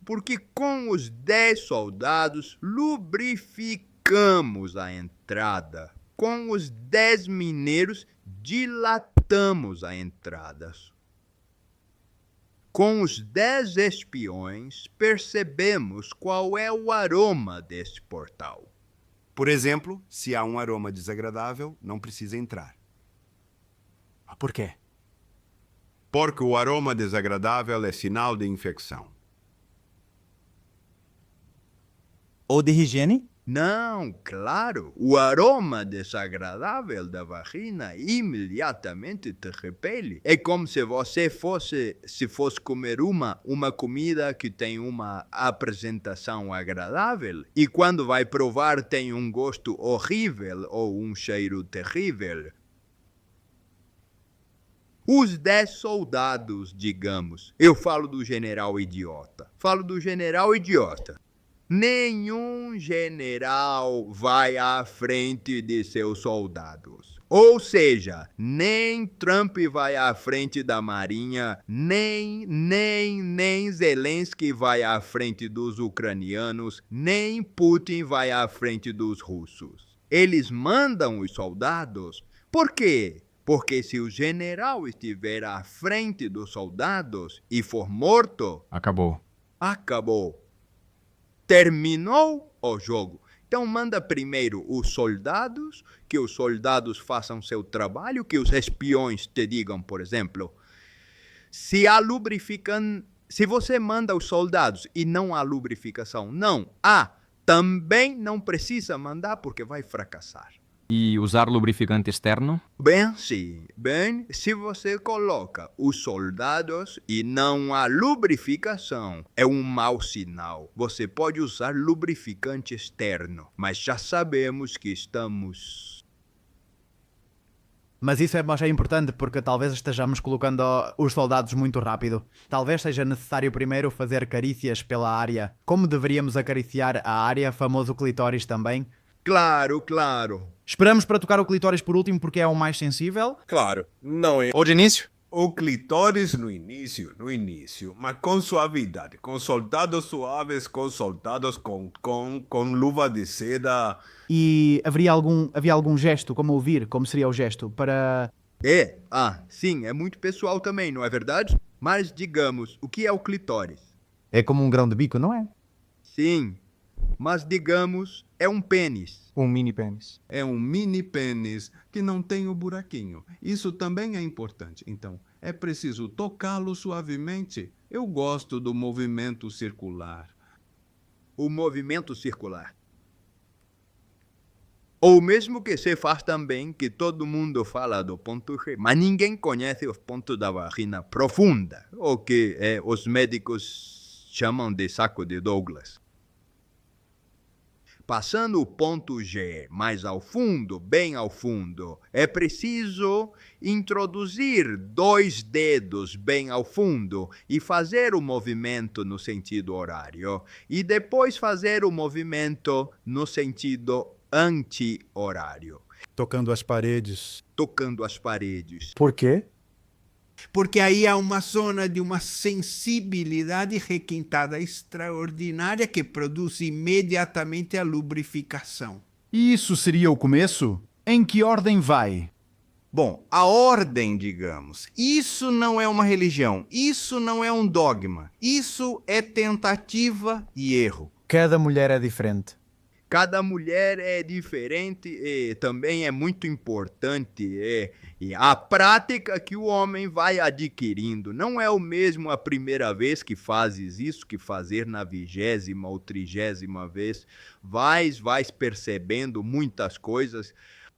porque com os 10 soldados lubrificamos a entrada. Com os 10 mineiros dilatamos a entrada. Com os 10 espiões percebemos qual é o aroma deste portal. Por exemplo, se há um aroma desagradável, não precisa entrar. Por quê? Porque o aroma desagradável é sinal de infecção. Ou de higiene? Não, claro, o aroma desagradável da vagina imediatamente te repele. É como se você fosse comer uma comida que tem uma apresentação agradável e quando vai provar tem um gosto horrível ou um cheiro terrível. Os 10 soldados, digamos, eu falo do general idiota. Nenhum general vai à frente de seus soldados. Ou seja, nem Trump vai à frente da Marinha, nem Zelensky vai à frente dos ucranianos, nem Putin vai à frente dos russos. Eles mandam os soldados. Por quê? Porque se o general estiver à frente dos soldados e for morto, Acabou. acabou. Terminou o jogo. Então manda primeiro os soldados, que os soldados façam seu trabalho, que os espiões te digam, por exemplo, se você manda os soldados e não há lubrificação, também não precisa mandar porque vai fracassar. E usar lubrificante externo? Bem, sim. Bem, se você coloca os soldados e não há lubrificação, é um mau sinal. Você pode usar lubrificante externo, mas já sabemos que estamos... Mas isso é importante porque talvez estejamos colocando os soldados muito rápido. Talvez seja necessário primeiro fazer carícias pela área. Como deveríamos acariciar a área, famoso clitóris também? Claro, claro. Esperamos para tocar o clitóris por último porque é o mais sensível? Claro, não é. Ou de início? O clitóris no início, mas com suavidade, com soldados suaves, com soldados com luva de seda. E havia algum gesto, como ouvir, como seria o gesto, para... Sim, é muito pessoal também, não é verdade? Mas digamos, o que é o clitóris? É como um grão de bico, não é? Sim, mas digamos, é um pênis. Um mini pênis. É um mini pênis que não tem o buraquinho. Isso também é importante. Então, é preciso tocá-lo suavemente. Eu gosto do movimento circular. O movimento circular. Ou mesmo que se faz também, que todo mundo fala do ponto G, mas ninguém conhece os pontos da vagina profunda, o que os médicos chamam de saco de Douglas. Passando o ponto G mais ao fundo, bem ao fundo, é preciso introduzir 2 dedos bem ao fundo e fazer o movimento no sentido horário. E depois fazer o movimento no sentido anti-horário. Tocando as paredes. Tocando as paredes. Por quê? Porque aí há uma zona de uma sensibilidade requintada extraordinária que produz imediatamente a lubrificação. E isso seria o começo? Em que ordem vai? Bom, a ordem, digamos, isso não é uma religião, isso não é um dogma, isso é tentativa e erro. Cada mulher é diferente. Cada mulher é diferente e também é muito importante a prática que o homem vai adquirindo. Não é o mesmo a primeira vez que fazes isso que fazer na 20ª ou 30ª vez. Vais percebendo muitas coisas.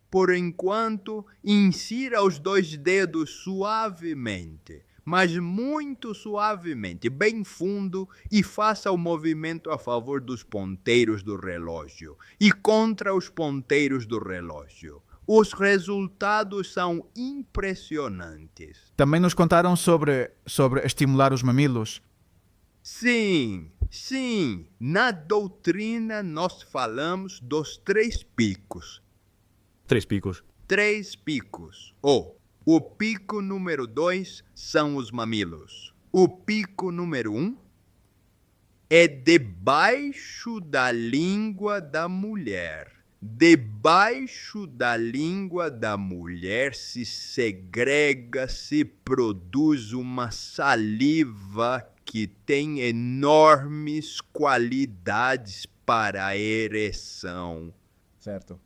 Por enquanto, insira os 2 dedos suavemente, mas muito suavemente, bem fundo, e faça o movimento a favor dos ponteiros do relógio e contra os ponteiros do relógio. Os resultados são impressionantes. Também nos contaram sobre estimular os mamilos. Sim. Na doutrina nós falamos dos 3 picos. 3 picos. 3 picos. O pico número 2 são os mamilos. O pico número 1 é debaixo da língua da mulher. Debaixo da língua da mulher se segrega, se produz uma saliva que tem enormes qualidades para a ereção. Certo.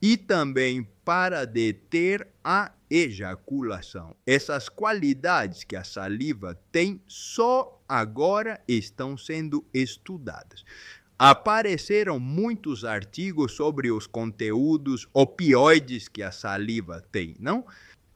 E também para deter a ejaculação. Essas qualidades que a saliva tem só agora estão sendo estudadas. Apareceram muitos artigos sobre os conteúdos opioides que a saliva tem, não?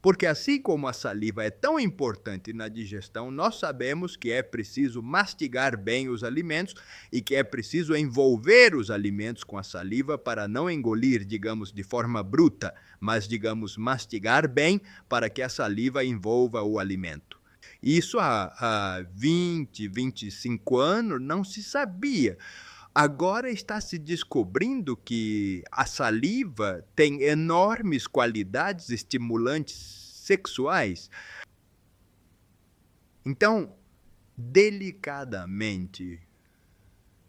Porque assim como a saliva é tão importante na digestão, nós sabemos que é preciso mastigar bem os alimentos e que é preciso envolver os alimentos com a saliva para não engolir, digamos, de forma bruta, mas, digamos, mastigar bem para que a saliva envolva o alimento. Isso há 20, 25 anos não se sabia. Agora está se descobrindo que a saliva tem enormes qualidades estimulantes sexuais. Então, delicadamente,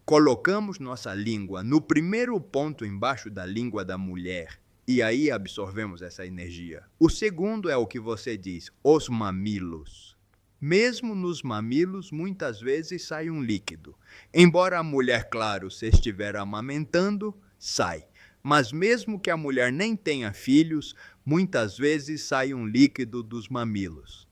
colocamos nossa língua no primeiro ponto embaixo da língua da mulher e aí absorvemos essa energia. O segundo é o que você diz, os mamilos. Mesmo nos mamilos, muitas vezes sai um líquido. Embora a mulher, claro, se estiver amamentando, sai. Mas mesmo que a mulher nem tenha filhos, muitas vezes sai um líquido dos mamilos.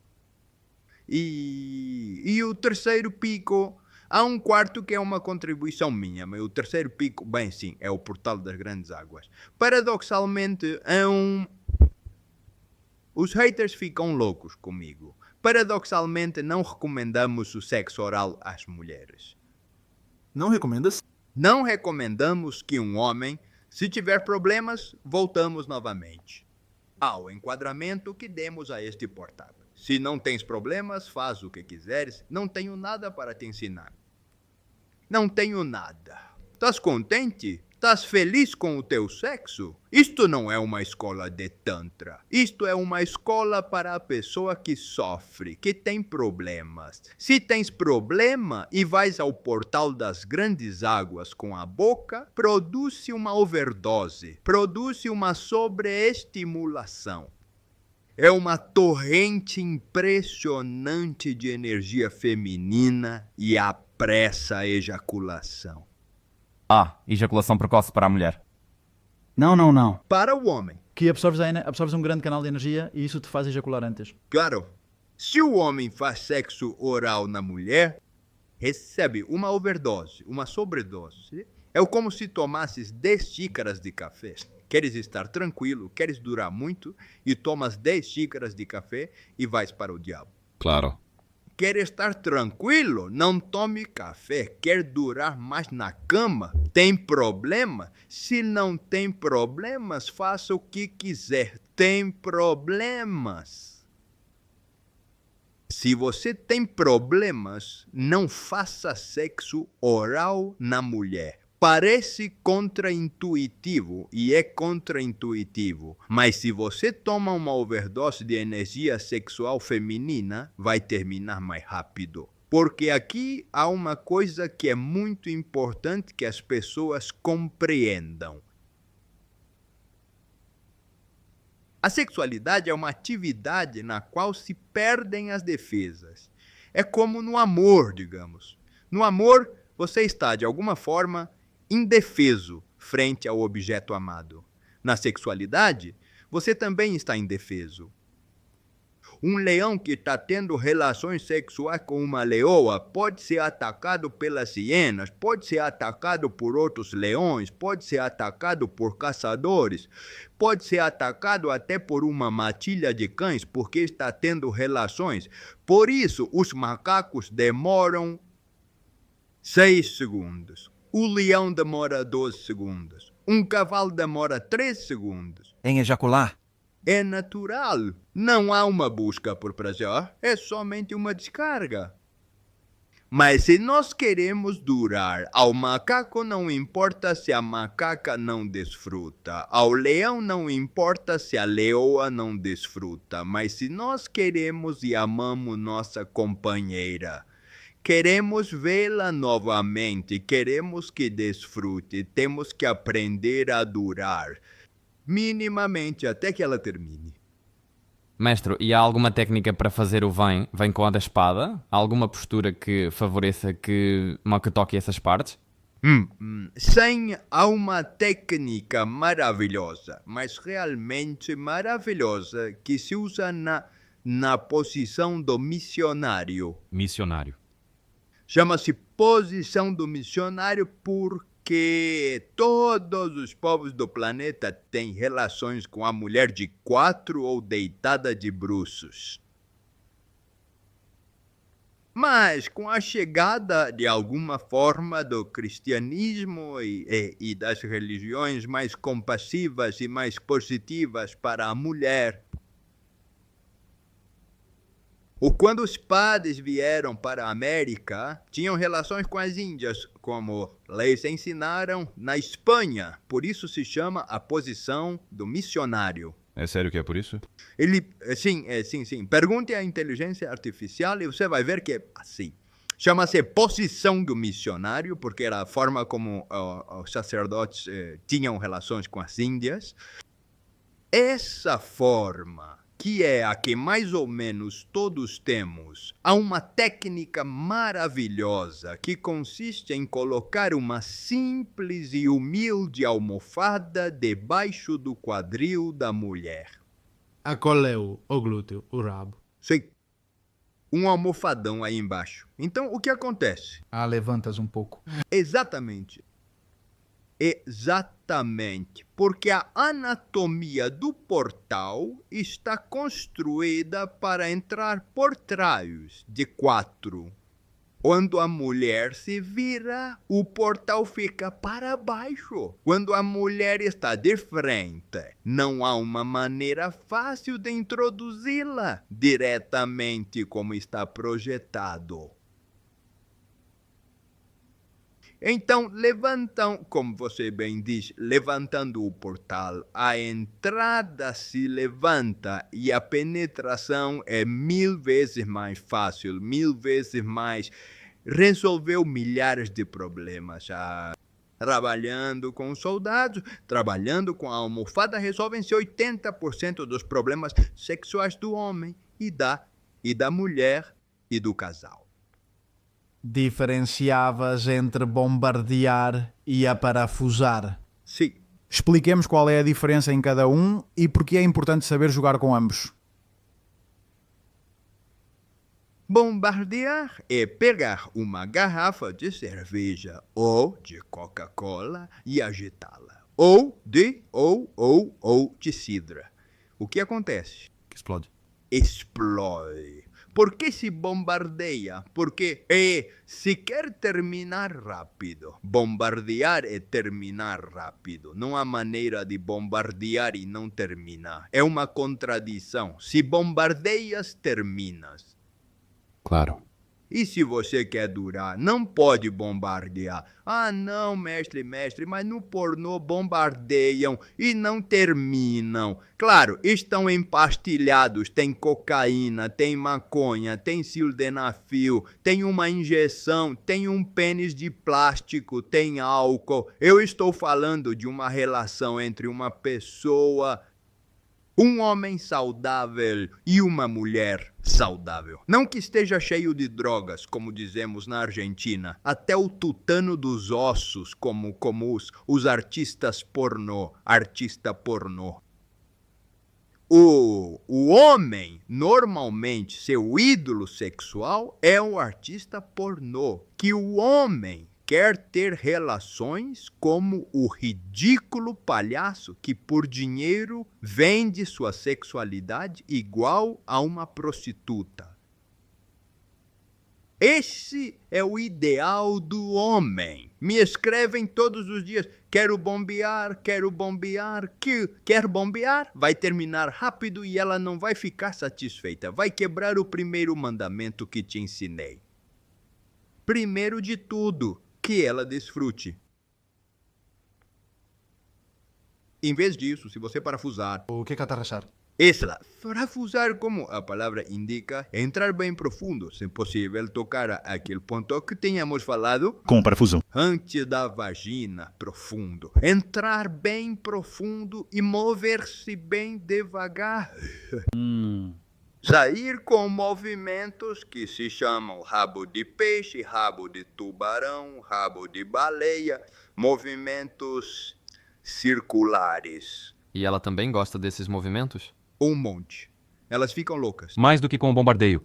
E o terceiro pico, há um quarto que é uma contribuição minha, mas o terceiro pico, bem sim, é o portal das grandes águas. Paradoxalmente, os haters ficam loucos comigo. Paradoxalmente, não recomendamos o sexo oral às mulheres. Não recomendas? Não recomendamos que um homem, se tiver problemas, voltamos novamente ao enquadramento que demos a este portal. Se não tens problemas, faz o que quiseres. Não tenho nada para te ensinar. Não tenho nada. Estás contente? Estás feliz com o teu sexo? Isto não é uma escola de tantra. Isto é uma escola para a pessoa que sofre, que tem problemas. Se tens problema e vais ao portal das grandes águas com a boca, produz uma overdose, produz uma sobreestimulação. É uma torrente impressionante de energia feminina e apressa a ejaculação. Ejaculação precoce para a mulher. Não. Para o homem, Que absorves um grande canal de energia e isso te faz ejacular antes. claro, se o homem faz sexo oral na mulher, recebe uma overdose, uma sobredose. É como se tomasses 10 xícaras de café. Queres estar tranquilo, queres durar muito e tomas 10 xícaras de café e vais para o diabo. Claro. Quer estar tranquilo? Não tome café. Quer durar mais na cama? Tem problema? Se não tem problemas, faça o que quiser. Tem problemas. Se você tem problemas, não faça sexo oral na mulher. Parece contraintuitivo, e é contraintuitivo, mas se você toma uma overdose de energia sexual feminina, vai terminar mais rápido. Porque aqui há uma coisa que é muito importante que as pessoas compreendam. A sexualidade é uma atividade na qual se perdem as defesas. É como no amor, digamos. No amor, você está, de alguma forma, indefeso frente ao objeto amado. Na sexualidade, você também está indefeso. Um leão que está tendo relações sexuais com uma leoa pode ser atacado pelas hienas, pode ser atacado por outros leões, pode ser atacado por caçadores, pode ser atacado até por uma matilha de cães porque está tendo relações. Por isso, os macacos demoram 6 segundos. O leão demora 12 segundos. Um cavalo demora 3 segundos. Em ejacular? É natural. Não há uma busca por prazer. É somente uma descarga. Mas se nós queremos durar, ao macaco não importa se a macaca não desfruta. Ao leão não importa se a leoa não desfruta. Mas se nós queremos e amamos nossa companheira, Queremos vê-la novamente, queremos que desfrute, temos que aprender a durar, minimamente, até que ela termine. Mestre, e há alguma técnica para fazer o vem com a da espada? Há alguma postura que favoreça que toque essas partes? Sim, há uma técnica maravilhosa, mas realmente maravilhosa, que se usa na posição do missionário. Missionário. Chama-se posição do missionário porque todos os povos do planeta têm relações com a mulher de 4 ou deitada de bruços. Mas com a chegada, de alguma forma, do cristianismo e das religiões mais compassivas e mais positivas para a mulher, ou quando os padres vieram para a América, tinham relações com as índias, como leis ensinaram na Espanha. Por isso se chama a posição do missionário. É sério que é por isso? Sim. Pergunte à inteligência artificial e você vai ver que é assim. Chama-se posição do missionário, porque era a forma como os sacerdotes tinham relações com as índias. Essa forma, que é a que mais ou menos todos temos, há uma técnica maravilhosa que consiste em colocar uma simples e humilde almofada debaixo do quadril da mulher. A qual é o glúteo, o rabo? Sim, um almofadão aí embaixo. Então, o que acontece? Levantas um pouco. Exatamente, porque a anatomia do portal está construída para entrar por trás de 4. Quando a mulher se vira, o portal fica para baixo. Quando a mulher está de frente, não há uma maneira fácil de introduzi-la diretamente como está projetado. Então, como você bem diz, levantando o portal, a entrada se levanta e a penetração é 1000 vezes mais fácil, 1000 vezes mais. Resolveu milhares de problemas. Trabalhando com soldados, trabalhando com a almofada, resolvem-se 80% dos problemas sexuais do homem e da mulher e do casal. Diferenciavas entre bombardear e aparafusar. Sim. Expliquemos qual é a diferença em cada um e porque é importante saber jogar com ambos. Bombardear é pegar uma garrafa de cerveja ou de Coca-Cola e agitá-la. Ou de cidra. O que acontece? Que explode. Explode. Por que se bombardeia? Porque se quer terminar rápido. Bombardear é terminar rápido. Não há maneira de bombardear e não terminar. É uma contradição. Se bombardeias, terminas. Claro. E se você quer durar, não pode bombardear. Não, mestre, mas no pornô bombardeiam e não terminam. Claro, estão empastilhados, tem cocaína, tem maconha, tem sildenafil, tem uma injeção, tem um pênis de plástico, tem álcool. Eu estou falando de uma relação entre uma pessoa, um homem saudável e uma mulher saudável. Não que esteja cheio de drogas, como dizemos na Argentina, até o tutano dos ossos, como os artistas pornô, artista pornô. O homem, normalmente, seu ídolo sexual é o artista pornô, que o homem quer ter relações como o ridículo palhaço que por dinheiro vende sua sexualidade igual a uma prostituta. Esse é o ideal do homem. Me escrevem todos os dias, quero bombear, quer bombear, vai terminar rápido e ela não vai ficar satisfeita, vai quebrar o primeiro mandamento que te ensinei. Primeiro de tudo, que ela desfrute. Em vez disso, se você parafusar... O que é atarrachar? Parafusar, como a palavra indica, é entrar bem profundo, se possível tocar aquele ponto que tínhamos falado Com parafuso. antes da vagina, profundo. Entrar bem profundo e mover-se bem devagar. Sair com movimentos que se chamam rabo de peixe, rabo de tubarão, rabo de baleia, movimentos circulares. E ela também gosta desses movimentos? Um monte. Elas ficam loucas. Mais do que com o bombardeio.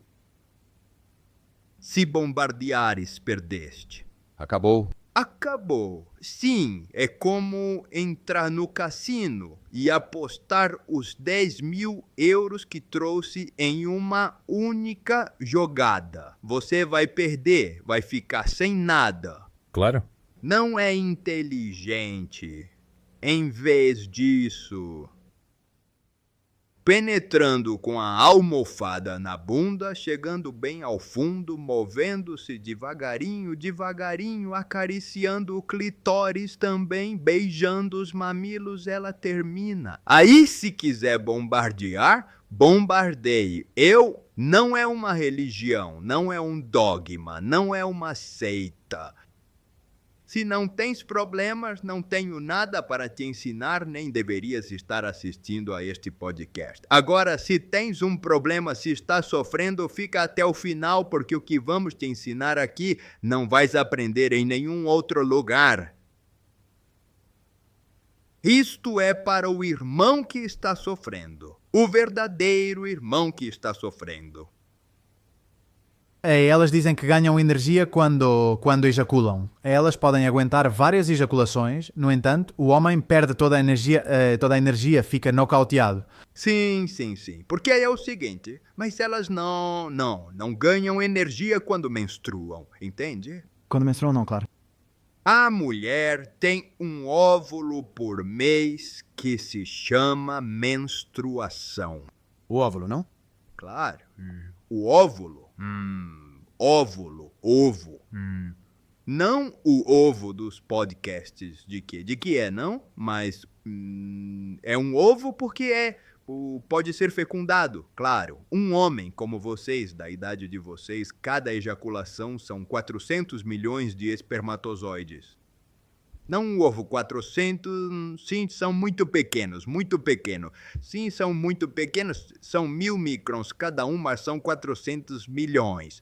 Se bombardeares, perdeste. Acabou. Acabou. Sim, é como entrar no cassino e apostar os 10.000 euros que trouxe em uma única jogada. Você vai perder, vai ficar sem nada. Claro. Não é inteligente. Em vez disso, penetrando com a almofada na bunda, chegando bem ao fundo, movendo-se devagarinho, devagarinho, acariciando o clitóris também, beijando os mamilos, ela termina. Aí, se quiser bombardear, bombardeie. Não é uma religião, não é um dogma, não é uma seita. Se não tens problemas, não tenho nada para te ensinar, nem deverias estar assistindo a este podcast. Agora, se tens um problema, se estás sofrendo, fica até o final, porque o que vamos te ensinar aqui não vais aprender em nenhum outro lugar. Isto é para o irmão que está sofrendo, o verdadeiro irmão que está sofrendo. Elas dizem que ganham energia quando ejaculam. Elas podem aguentar várias ejaculações, no entanto, o homem perde toda a energia fica nocauteado. Sim. Porque é o seguinte, mas elas não ganham energia quando menstruam, entende? Quando menstruam, não, claro. A mulher tem um óvulo por mês que se chama menstruação. O óvulo, não? Claro. O óvulo. Ovo. Não o ovo dos podcasts de que é, não? Mas é um ovo porque pode ser fecundado, claro. Um homem como vocês, da idade de vocês, cada ejaculação são 400 milhões de espermatozoides. Não um ovo, 400, sim, são muito pequenos. Sim, são muito pequenos, são 1000 microns cada um, mas são 400 milhões.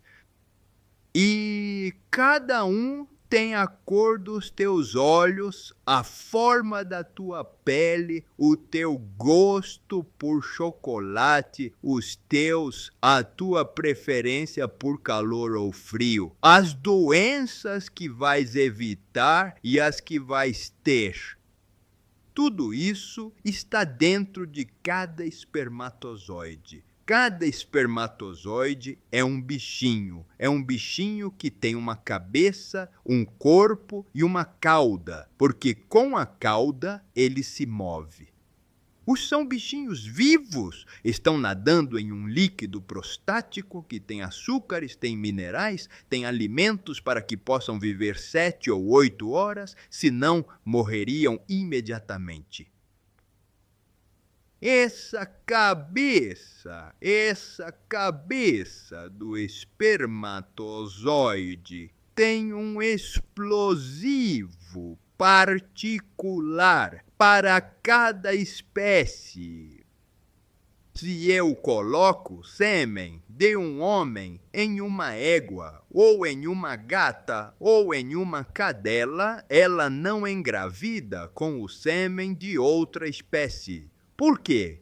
E cada um tem a cor dos teus olhos, a forma da tua pele, o teu gosto por chocolate, a tua preferência por calor ou frio, as doenças que vais evitar e as que vais ter. Tudo isso está dentro de cada espermatozoide. Cada espermatozoide é um bichinho que tem uma cabeça, um corpo e uma cauda, porque com a cauda ele se move. São bichinhos vivos, estão nadando em um líquido prostático que tem açúcares, tem minerais, tem alimentos para que possam viver 7 ou 8 horas, senão morreriam imediatamente. Essa cabeça do espermatozoide tem um explosivo particular para cada espécie. Se eu coloco sêmen de um homem em uma égua, ou em uma gata, ou em uma cadela, ela não engravida com o sêmen de outra espécie. Por quê?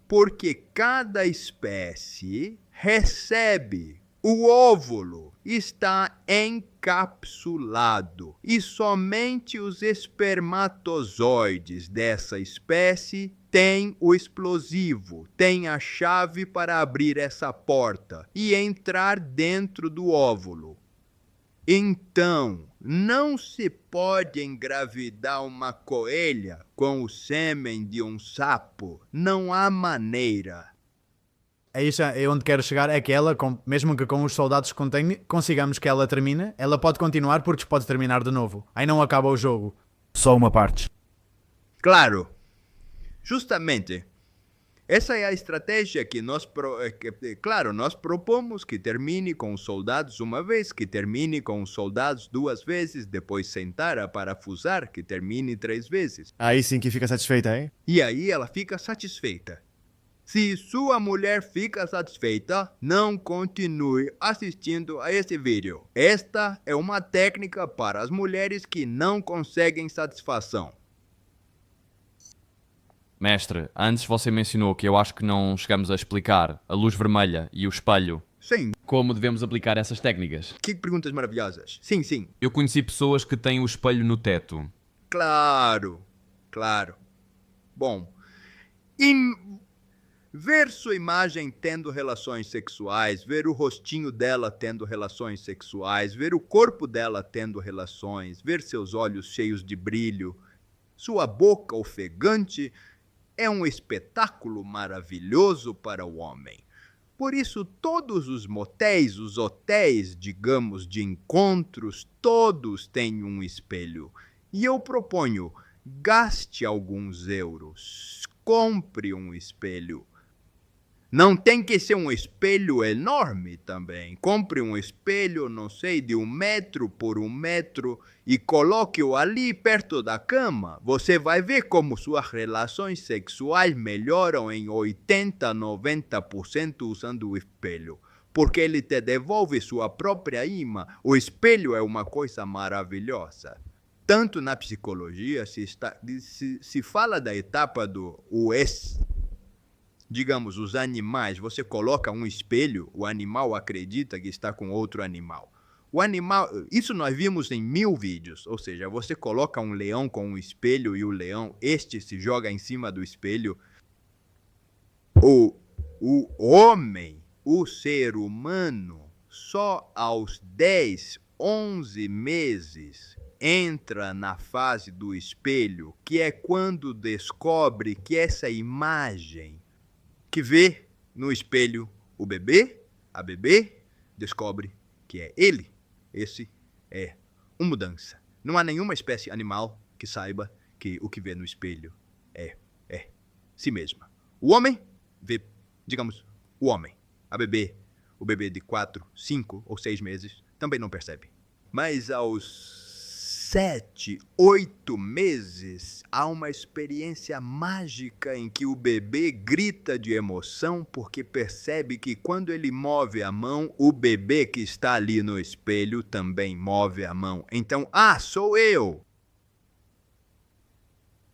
Porque cada espécie recebe. O óvulo está encapsulado e somente os espermatozoides dessa espécie têm o explosivo, têm a chave para abrir essa porta e entrar dentro do óvulo. Então, não se pode engravidar uma coelha com o sêmen de um sapo. Não há maneira. É isso, é onde quero chegar, é que ela, mesmo que com os soldados consigamos que ela termine, ela pode continuar porque pode terminar de novo. Aí não acaba o jogo. Só uma parte. Claro. Justamente. Essa é a estratégia que nós propomos que termine com os soldados uma vez, que termine com os soldados 2 vezes, depois sentar a parafusar, que termine 3 vezes. Aí sim que fica satisfeita, hein? E aí ela fica satisfeita. Se sua mulher fica satisfeita, não continue assistindo a esse vídeo. Esta é uma técnica para as mulheres que não conseguem satisfação. Mestre, antes você mencionou que eu acho que não chegamos a explicar a luz vermelha e o espelho. Sim. Como devemos aplicar essas técnicas? Que perguntas maravilhosas. Sim, sim. Eu conheci pessoas que têm o espelho no teto. Claro. Bom, ver sua imagem tendo relações sexuais, ver o rostinho dela tendo relações sexuais, ver o corpo dela tendo relações, ver seus olhos cheios de brilho, sua boca ofegante, é um espetáculo maravilhoso para o homem. Por isso, todos os motéis, os hotéis, digamos, de encontros, todos têm um espelho. E eu proponho, gaste alguns euros, compre um espelho. Não tem que ser um espelho enorme também. Compre um espelho, não sei, de 1 metro por 1 metro e coloque-o ali perto da cama. Você vai ver como suas relações sexuais melhoram em 80, 90% usando o espelho. Porque ele te devolve sua própria imã. O espelho é uma coisa maravilhosa. Tanto na psicologia se fala da etapa do digamos, os animais, você coloca um espelho, o animal acredita que está com outro animal. O animal, isso nós vimos em 1000 vídeos, ou seja, você coloca um leão com um espelho e o leão, se joga em cima do espelho. O homem, o ser humano, só aos 10, 11 meses entra na fase do espelho, que é quando descobre que essa imagem que vê no espelho o bebê, a bebê, descobre que é ele. Esse é uma mudança. Não há nenhuma espécie animal que saiba que o que vê no espelho é si mesma. O homem vê, digamos, o homem. A bebê, o bebê de 4, 5 ou 6 meses, também não percebe. Mas aos 7, 8 meses, há uma experiência mágica em que o bebê grita de emoção porque percebe que quando ele move a mão, o bebê que está ali no espelho também move a mão. Então, sou eu!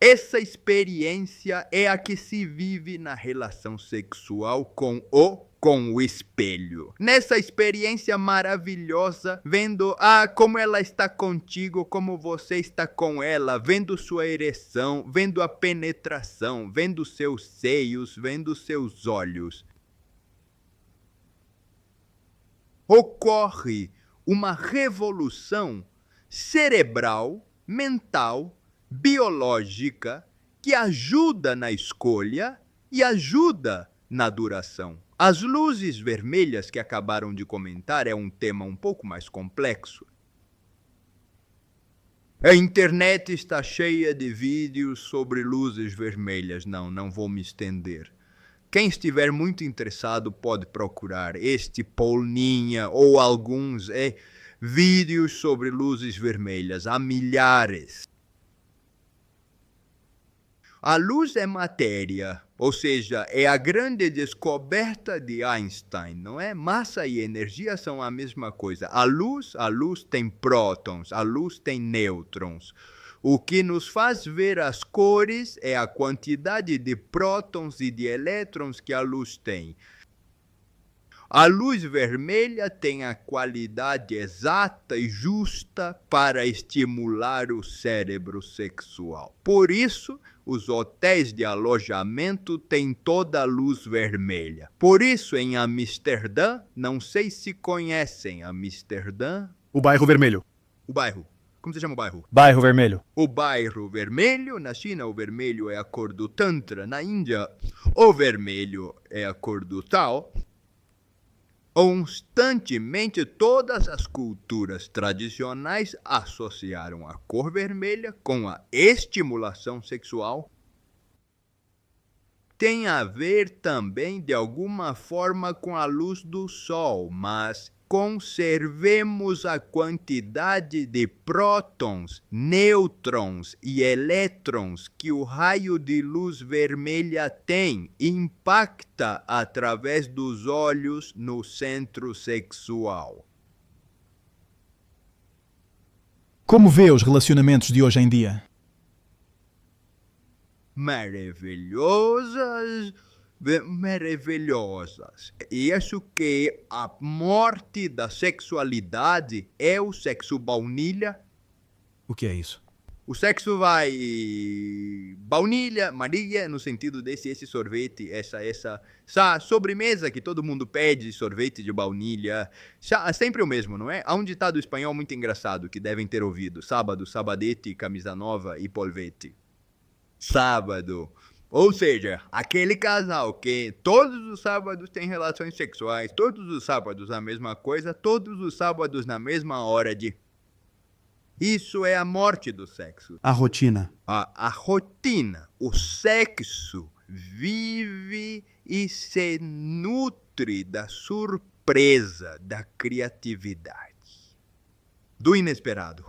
Essa experiência é a que se vive na relação sexual com o espelho. Nessa experiência maravilhosa, vendo como ela está contigo, como você está com ela, vendo sua ereção, vendo a penetração, vendo seus seios, vendo seus olhos. Ocorre uma revolução cerebral, mental, biológica, que ajuda na escolha e ajuda na duração. As luzes vermelhas que acabaram de comentar é um tema um pouco mais complexo. A internet está cheia de vídeos sobre luzes vermelhas. Não vou me estender. Quem estiver muito interessado pode procurar este Paul Ninha ou alguns vídeos sobre luzes vermelhas. Há milhares. A luz é matéria, ou seja, é a grande descoberta de Einstein, não é? Massa e energia são a mesma coisa. A luz tem prótons, a luz tem nêutrons. O que nos faz ver as cores é a quantidade de prótons e de elétrons que a luz tem. A luz vermelha tem a qualidade exata e justa para estimular o cérebro sexual. Por isso, os hotéis de alojamento têm toda a luz vermelha. Por isso, em Amsterdã, não sei se conhecem Amsterdã. O bairro vermelho. O bairro. Como se chama o bairro? Bairro vermelho. O bairro vermelho. Na China, o vermelho é a cor do Tantra. Na Índia, o vermelho é a cor do Tao. Constantemente, todas as culturas tradicionais associaram a cor vermelha com a estimulação sexual. tem a ver também de alguma forma com a luz do sol, mas conservemos a quantidade de prótons, nêutrons e elétrons que o raio de luz vermelha tem, impacta através dos olhos no centro sexual. Como vê os relacionamentos de hoje em dia? Maravilhosas. E acho que a morte da sexualidade é o sexo baunilha. O que é isso? O sexo vai baunilha, Maria, no sentido esse sorvete, essa sobremesa que todo mundo pede, sorvete de baunilha. Sempre o mesmo, não é? Há um ditado espanhol muito engraçado que devem ter ouvido. Sábado, sabadete, camisa nova e polvete. Sábado. Ou seja, aquele casal que todos os sábados tem relações sexuais, todos os sábados a mesma coisa, todos os sábados na mesma hora de... Isso é a morte do sexo. A rotina. A rotina. O sexo vive e se nutre da surpresa, da criatividade, do inesperado.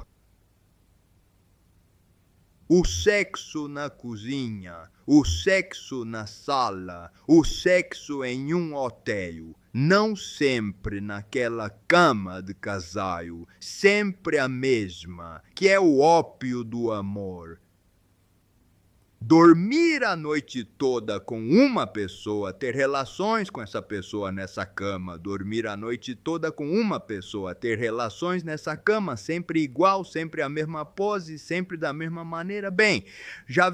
O sexo na cozinha, o sexo na sala, o sexo em um hotel, não sempre naquela cama de casal, sempre a mesma, que é o ópio do amor. Dormir a noite toda com uma pessoa, ter relações com essa pessoa nessa cama, dormir a noite toda com uma pessoa, ter relações nessa cama, sempre igual, sempre a mesma pose, sempre da mesma maneira. Bem, já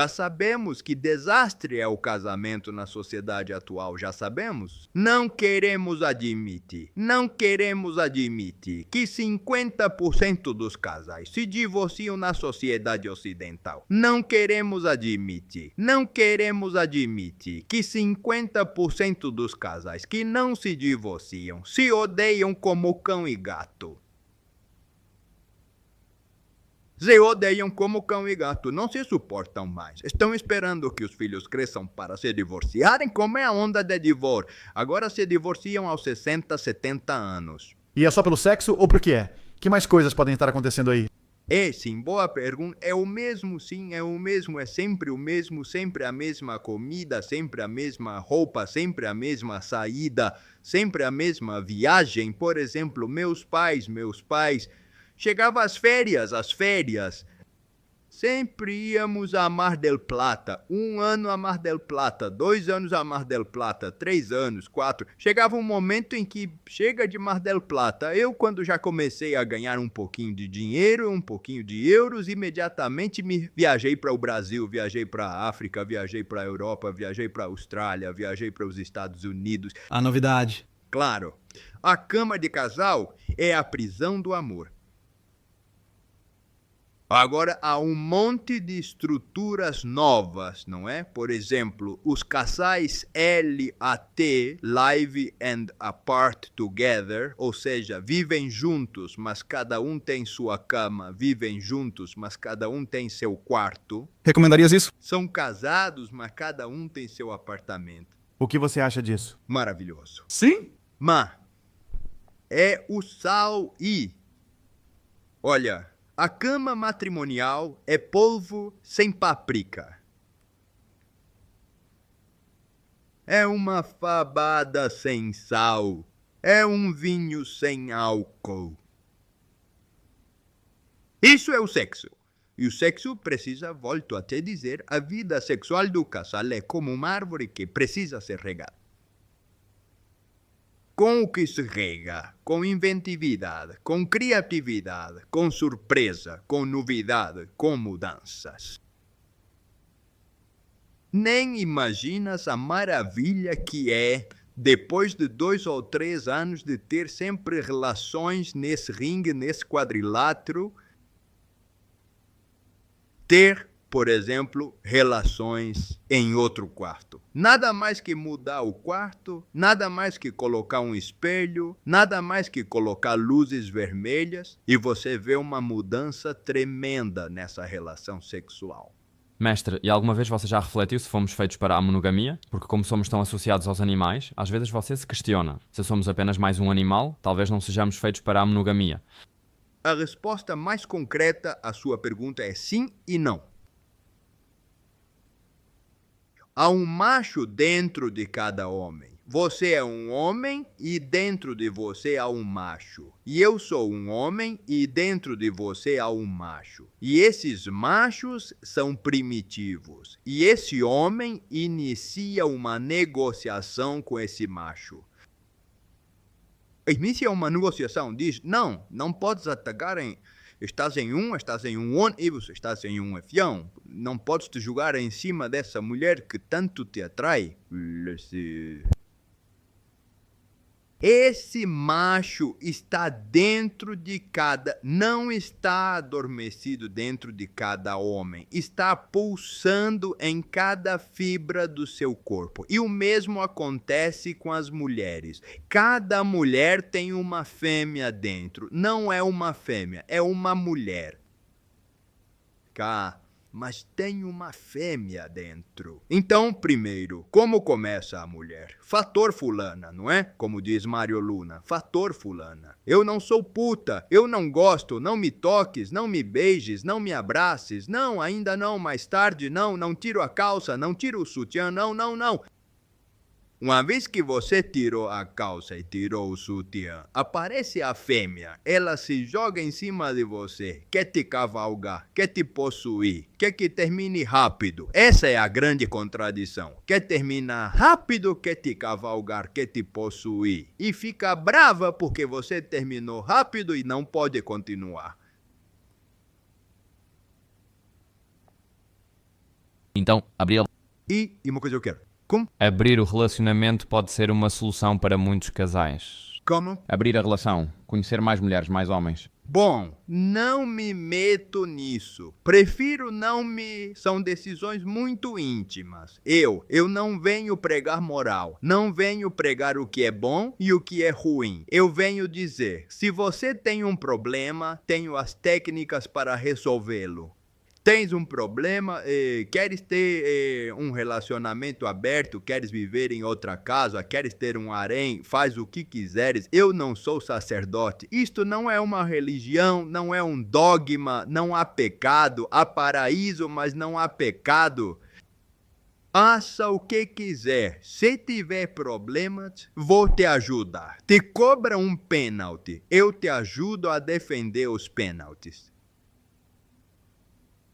sabemos que desastre é o casamento na sociedade atual, já sabemos. Não queremos admitir que 50% dos casais se divorciam na sociedade ocidental. Não queremos admitir que 50% dos casais que não se divorciam se odeiam como cão e gato. Se odeiam como cão e gato, não se suportam mais. Estão esperando que os filhos cresçam para se divorciarem, como é a onda de divórcio. Agora se divorciam aos 60, 70 anos. E é só pelo sexo ou por quê? Que mais coisas podem estar acontecendo aí? É sim, boa pergunta. É o mesmo, sim, é o mesmo, é sempre o mesmo, sempre a mesma comida, sempre a mesma roupa, sempre a mesma saída, sempre a mesma viagem. Por exemplo, meus pais, chegavam às férias, sempre íamos a Mar del Plata. 1 ano a Mar del Plata, 2 anos a Mar del Plata, 3 anos, 4. Chegava um momento em que chega de Mar del Plata. Eu, quando já comecei a ganhar um pouquinho de dinheiro, um pouquinho de euros, imediatamente viajei para o Brasil, viajei para a África, viajei para a Europa, viajei para a Austrália, viajei para os Estados Unidos. A novidade. Claro, a cama de casal é a prisão do amor. Agora, há um monte de estruturas novas, não é? Por exemplo, os casais LAT, Live and Apart Together, ou seja, vivem juntos, mas cada um tem sua cama, vivem juntos, mas cada um tem seu quarto. Recomendarias isso? São casados, mas cada um tem seu apartamento. O que você acha disso? Maravilhoso. Sim? Mas é o sal e... Olha... A cama matrimonial é polvo sem páprica. É uma fabada sem sal. É um vinho sem álcool. Isso é o sexo. E o sexo precisa, volto a te dizer, a vida sexual do casal é como uma árvore que precisa ser regada. Com o que se rega, com inventividade, com criatividade, com surpresa, com novidade, com mudanças. Nem imaginas a maravilha que é, depois de 2 ou 3 anos de ter sempre relações nesse ringue, nesse quadrilátero, ter, por exemplo, relações em outro quarto. Nada mais que mudar o quarto, nada mais que colocar um espelho, nada mais que colocar luzes vermelhas e você vê uma mudança tremenda nessa relação sexual. Mestre, e alguma vez você já refletiu se fomos feitos para a monogamia? Porque como somos tão associados aos animais, às vezes você se questiona. Se somos apenas mais um animal, talvez não sejamos feitos para a monogamia. A resposta mais concreta à sua pergunta é sim e não. Há um macho dentro de cada homem. Você é um homem e dentro de você há um macho. E eu sou um homem e dentro de você há um macho. E esses machos são primitivos. E esse homem inicia uma negociação com esse macho. Inicia uma negociação, diz, não podes atacar estás em um ônibus, estás em um avião, não podes te jogar em cima dessa mulher que tanto te atrai. Esse macho está dentro de cada, não está adormecido dentro de cada homem, está pulsando em cada fibra do seu corpo. E o mesmo acontece com as mulheres. Cada mulher tem uma fêmea dentro, não é uma fêmea, é uma mulher. Mas tem uma fêmea dentro. Então, primeiro, como começa a mulher? Fator fulana, não é? Como diz Mário Luna, fator fulana. Eu não sou puta, eu não gosto, não me toques, não me beijes, não me abraces, não, ainda não, mais tarde, não tiro a calça, não tiro o sutiã, não. Uma vez que você tirou a calça e tirou o sutiã, aparece a fêmea, ela se joga em cima de você, quer te cavalgar, quer te possuir, quer que termine rápido. Essa é a grande contradição. Quer terminar rápido, quer te cavalgar, quer te possuir. E fica brava porque você terminou rápido e não pode continuar. Então, abrir E uma coisa eu quero. Abrir o relacionamento pode ser uma solução para muitos casais. Como? Abrir a relação, conhecer mais mulheres, mais homens. Bom, não me meto nisso. Prefiro não me... São decisões muito íntimas. Eu não venho pregar moral. Não venho pregar o que é bom e o que é ruim. Eu venho dizer, se você tem um problema, tenho as técnicas para resolvê-lo. Tens um problema, queres ter um relacionamento aberto, queres viver em outra casa, queres ter um harém, faz o que quiseres. Eu não sou sacerdote. Isto não é uma religião, não é um dogma, não há pecado. Há paraíso, mas não há pecado. Faça o que quiser. Se tiver problemas, vou te ajudar. Te cobra um pênalti, eu te ajudo a defender os pênaltis.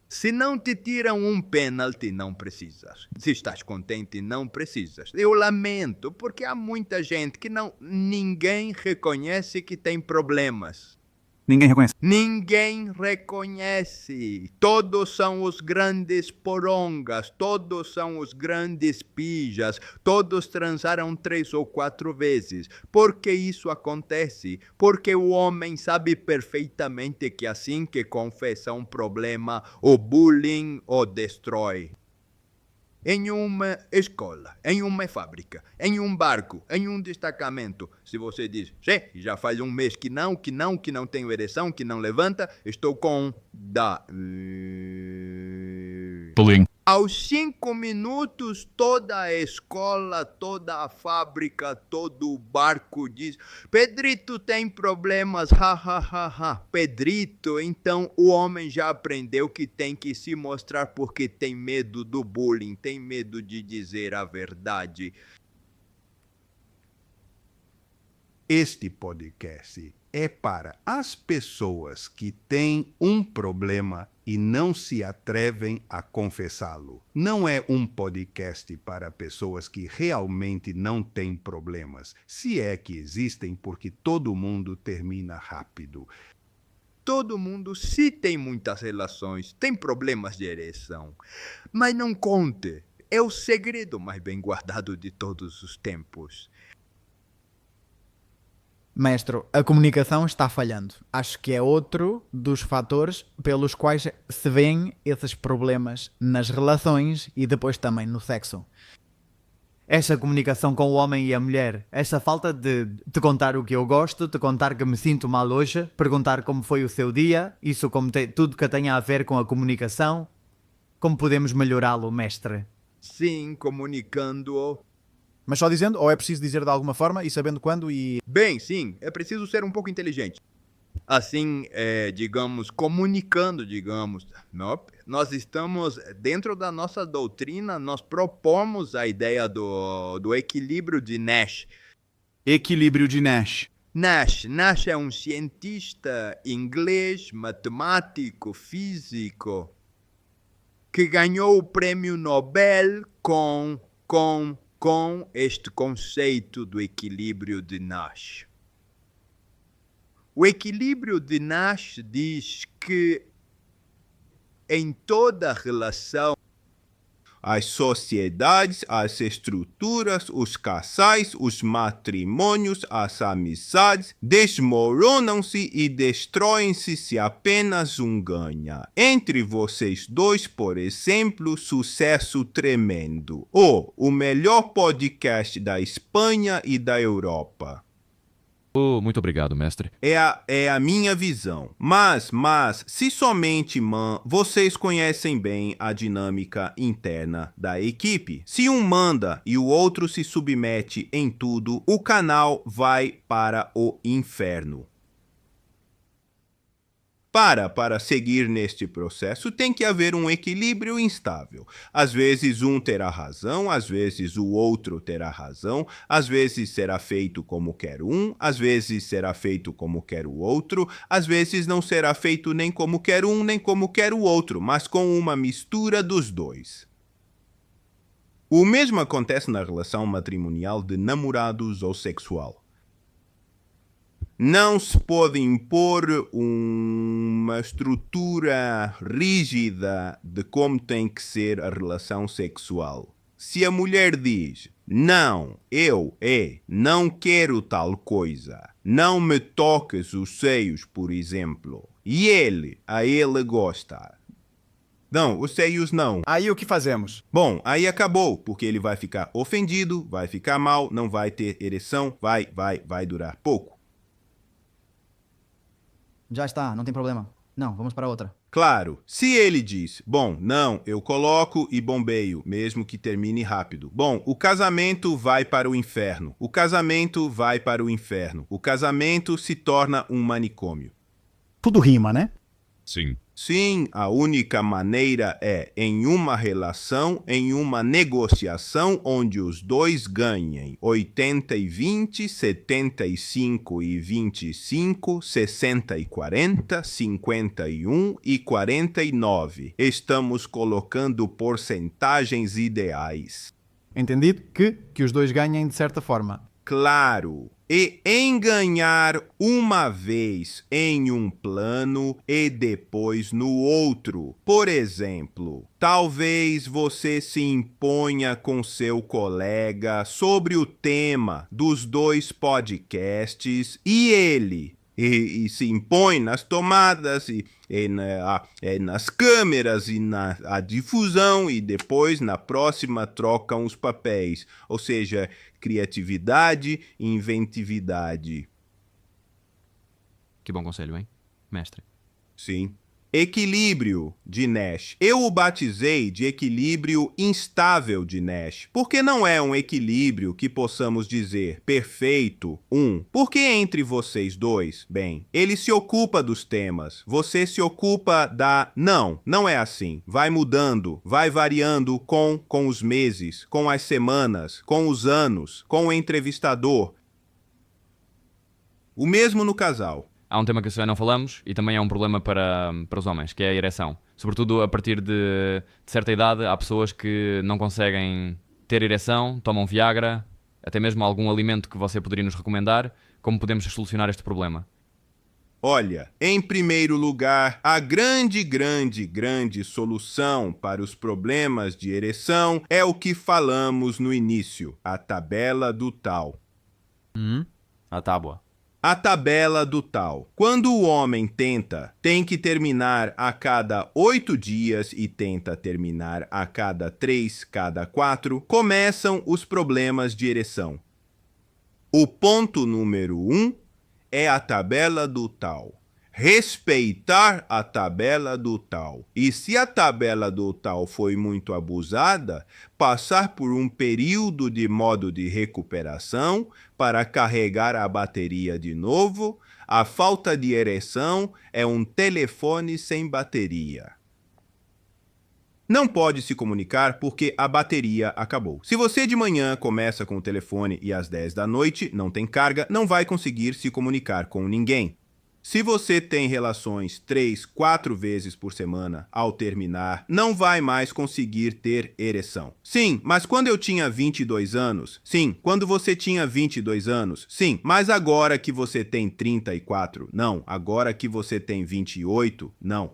Se não te tiram um pênalti, não precisas. Se estás contente, não precisas. Eu lamento, porque há muita gente que ninguém reconhece que tem problemas. Ninguém reconhece. Ninguém reconhece. Todos são os grandes porongas, todos são os grandes pijas, todos transaram 3 ou 4 vezes. Por que isso acontece? Porque o homem sabe perfeitamente que assim que confessa um problema, o bullying o destrói. Em uma escola, em uma fábrica, em um barco, em um destacamento. Se você diz, já faz um mês que não tenho ereção, que não levanta, estou com Bullying. Aos 5 minutos, toda a escola, toda a fábrica, todo o barco diz, Pedrito tem problemas, Pedrito, então o homem já aprendeu que tem que se mostrar porque tem medo do bullying, tem medo de dizer a verdade. Este podcast é para as pessoas que têm um problema e não se atrevem a confessá-lo. Não é um podcast para pessoas que realmente não têm problemas, se é que existem, porque todo mundo termina rápido. Todo mundo, se tem muitas relações, tem problemas de ereção. Mas não conte, é o segredo mais bem guardado de todos os tempos. Mestre, a comunicação está falhando. Acho que é outro dos fatores pelos quais se vêem esses problemas nas relações e depois também no sexo. Essa comunicação com o homem e a mulher, essa falta de te contar o que eu gosto, te contar que me sinto mal hoje, perguntar como foi o seu dia, isso como tudo que tenha a ver com a comunicação. Como podemos melhorá-lo, mestre? Sim, comunicando-o. Mas só dizendo, ou é preciso dizer de alguma forma e sabendo quando e... Bem, sim, é preciso ser um pouco inteligente. Assim, digamos, comunicando, digamos. Nós estamos, dentro da nossa doutrina, nós propomos a ideia do equilíbrio de Nash. Equilíbrio de Nash. Nash é um cientista inglês, matemático, físico, que ganhou o prêmio Nobel com este conceito do equilíbrio de Nash. O equilíbrio de Nash diz que em toda relação, as sociedades, as estruturas, os casais, os matrimônios, as amizades desmoronam-se e destroem-se se apenas um ganha. Entre vocês dois, por exemplo, sucesso tremendo. O melhor podcast da Espanha e da Europa. Muito obrigado, mestre. É a minha visão. Mas, se somente vocês conhecem bem a dinâmica interna da equipe, se um manda e o outro se submete em tudo, o canal vai para o inferno. Para seguir neste processo, tem que haver um equilíbrio instável. Às vezes um terá razão, às vezes o outro terá razão, às vezes será feito como quer um, às vezes será feito como quer o outro, às vezes não será feito nem como quer um, nem como quer o outro, mas com uma mistura dos dois. O mesmo acontece na relação matrimonial de namorados ou sexual. Não se pode impor uma estrutura rígida de como tem que ser a relação sexual. Se a mulher diz, não, não quero tal coisa, não me toques os seios, por exemplo, e a ele gosta. Não, os seios não. Aí o que fazemos? Bom, aí acabou, porque ele vai ficar ofendido, vai ficar mal, não vai ter ereção, vai durar pouco. Já está, não tem problema. Não, vamos para outra. Claro, se ele diz, bom, não, eu coloco e bombeio, mesmo que termine rápido. Bom, o casamento vai para o inferno. O casamento vai para o inferno. O casamento se torna um manicômio. Tudo rima, né? Sim. Sim, a única maneira é em uma relação, em uma negociação onde os dois ganhem 80 e 20, 75 e 25, 60 e 40, 51 e 49. Estamos colocando porcentagens ideais. Entendido que os dois ganhem de certa forma. Claro. E em ganhar uma vez em um plano e depois no outro. Por exemplo, talvez você se imponha com seu colega sobre o tema dos dois podcasts e ele se impõe nas tomadas e nas câmeras e na difusão e depois na próxima trocam os papéis. Ou seja, criatividade e inventividade. Que bom conselho, hein, mestre? Sim. Equilíbrio de Nash. Eu o batizei de equilíbrio instável de Nash, porque não é um equilíbrio que possamos dizer perfeito, porque entre vocês dois, bem, ele se ocupa dos temas, você se ocupa da... Não é assim. Vai mudando, vai variando com os meses, com as semanas, com os anos, com o entrevistador. O mesmo no casal. Há um tema que não falamos e também é um problema para os homens, que é a ereção. Sobretudo a partir de certa idade, há pessoas que não conseguem ter ereção, tomam Viagra, até mesmo algum alimento que você poderia nos recomendar. Como podemos solucionar este problema? Olha, em primeiro lugar, a grande solução para os problemas de ereção é o que falamos no início, a tabela do tal. A tábua. A tabela do tal. Quando o homem tem que terminar a cada 8 dias e tenta terminar a cada 3, cada 4, começam os problemas de ereção. O ponto número 1 é a tabela do tal. respeitar a tabela do tal. E se a tabela do tal foi muito abusada, passar por um período de modo de recuperação para carregar a bateria de novo. A falta de ereção é um telefone sem bateria. Não pode se comunicar porque a bateria acabou. Se você de manhã começa com o telefone e às 10 da noite não tem carga, não vai conseguir se comunicar com ninguém. Se você tem relações 3, 4 vezes por semana, ao terminar, não vai mais conseguir ter ereção. Sim, mas quando eu tinha 22 anos, sim, quando você tinha 22 anos, sim, mas agora que você tem 34, não, agora que você tem 28, não.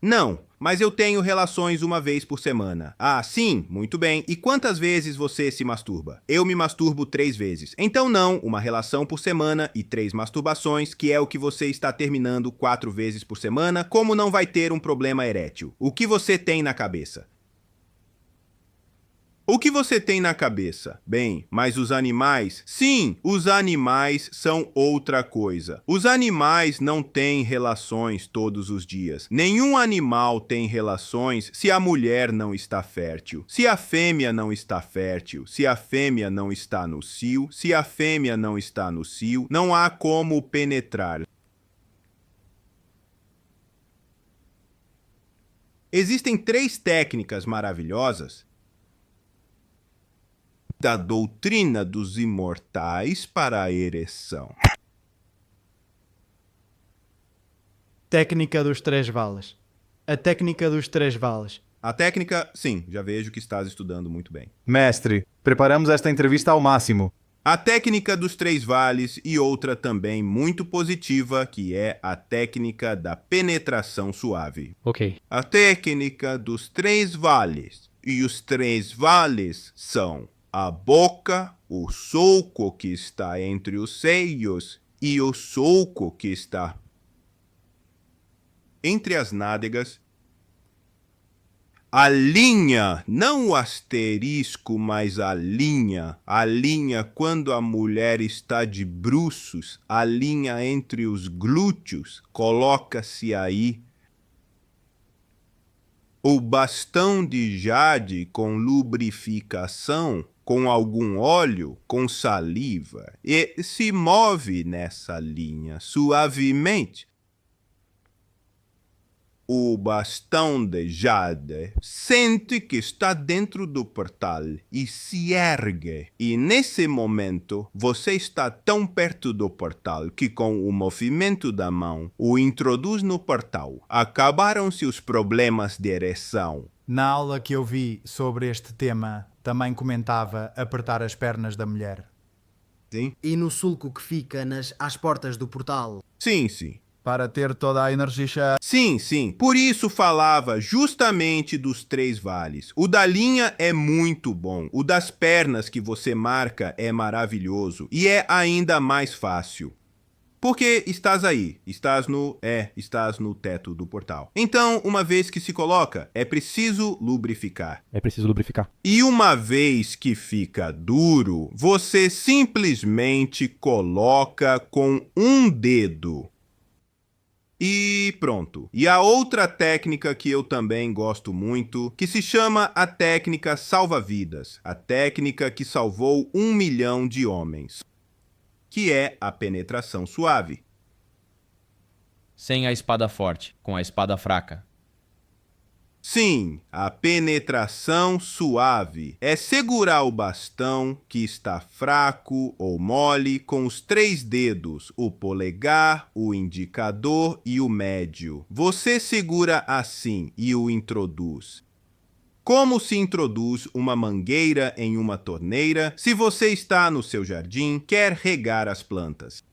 Não, mas eu tenho relações uma vez por semana. Ah, sim, muito bem. E quantas vezes você se masturba? Eu me masturbo 3 vezes. Então não, uma relação por semana e 3 masturbações, que é o que você está terminando 4 vezes por semana, como não vai ter um problema erétil? O que você tem na cabeça? O que você tem na cabeça? Bem, mas os animais? Sim, os animais são outra coisa. Os animais não têm relações todos os dias. Nenhum animal tem relações se a mulher não está fértil. Se a fêmea não está fértil, se a fêmea não está no cio, se a fêmea não está no cio, não há como penetrar. Existem 3 técnicas maravilhosas da doutrina dos imortais para a ereção. Técnica dos 3 vales. A técnica dos 3 vales. A técnica, sim, já vejo que estás estudando muito bem. Mestre, preparamos esta entrevista ao máximo. A técnica dos 3 vales e outra também muito positiva, que é a técnica da penetração suave. Ok. A técnica dos 3 vales. E os 3 vales são a boca, o soco que está entre os seios e o soco que está entre as nádegas. A linha, não o asterisco, mas a linha. A linha quando a mulher está de bruços, a linha entre os glúteos, coloca-se aí. O bastão de jade com lubrificação, com algum óleo, com saliva, e se move nessa linha suavemente. O bastão de jade sente que está dentro do portal e se ergue. E nesse momento, você está tão perto do portal que com o movimento da mão o introduz no portal. Acabaram-se os problemas de ereção. Na aula que eu vi sobre este tema, também comentava apertar as pernas da mulher. Sim? E no sulco que fica às portas do portal. Sim, sim. Para ter toda a energia. Sim, sim. Por isso falava justamente dos 3 vales. O da linha é muito bom. O das pernas que você marca é maravilhoso. E é ainda mais fácil. Porque estás aí, estás no teto do portal. Então, uma vez que se coloca, é preciso lubrificar. É preciso lubrificar. E uma vez que fica duro, você simplesmente coloca com um dedo. E pronto. E a outra técnica que eu também gosto muito, que se chama a técnica salva-vidas. A técnica que salvou 1 milhão de homens. Que é a penetração suave. Sem a espada forte, com a espada fraca. Sim, a penetração suave é segurar o bastão que está fraco ou mole com os 3 dedos, o polegar, o indicador e o médio. Você segura assim e o introduz. Como se introduz uma mangueira em uma torneira se você está no seu jardim, quer regar as plantas?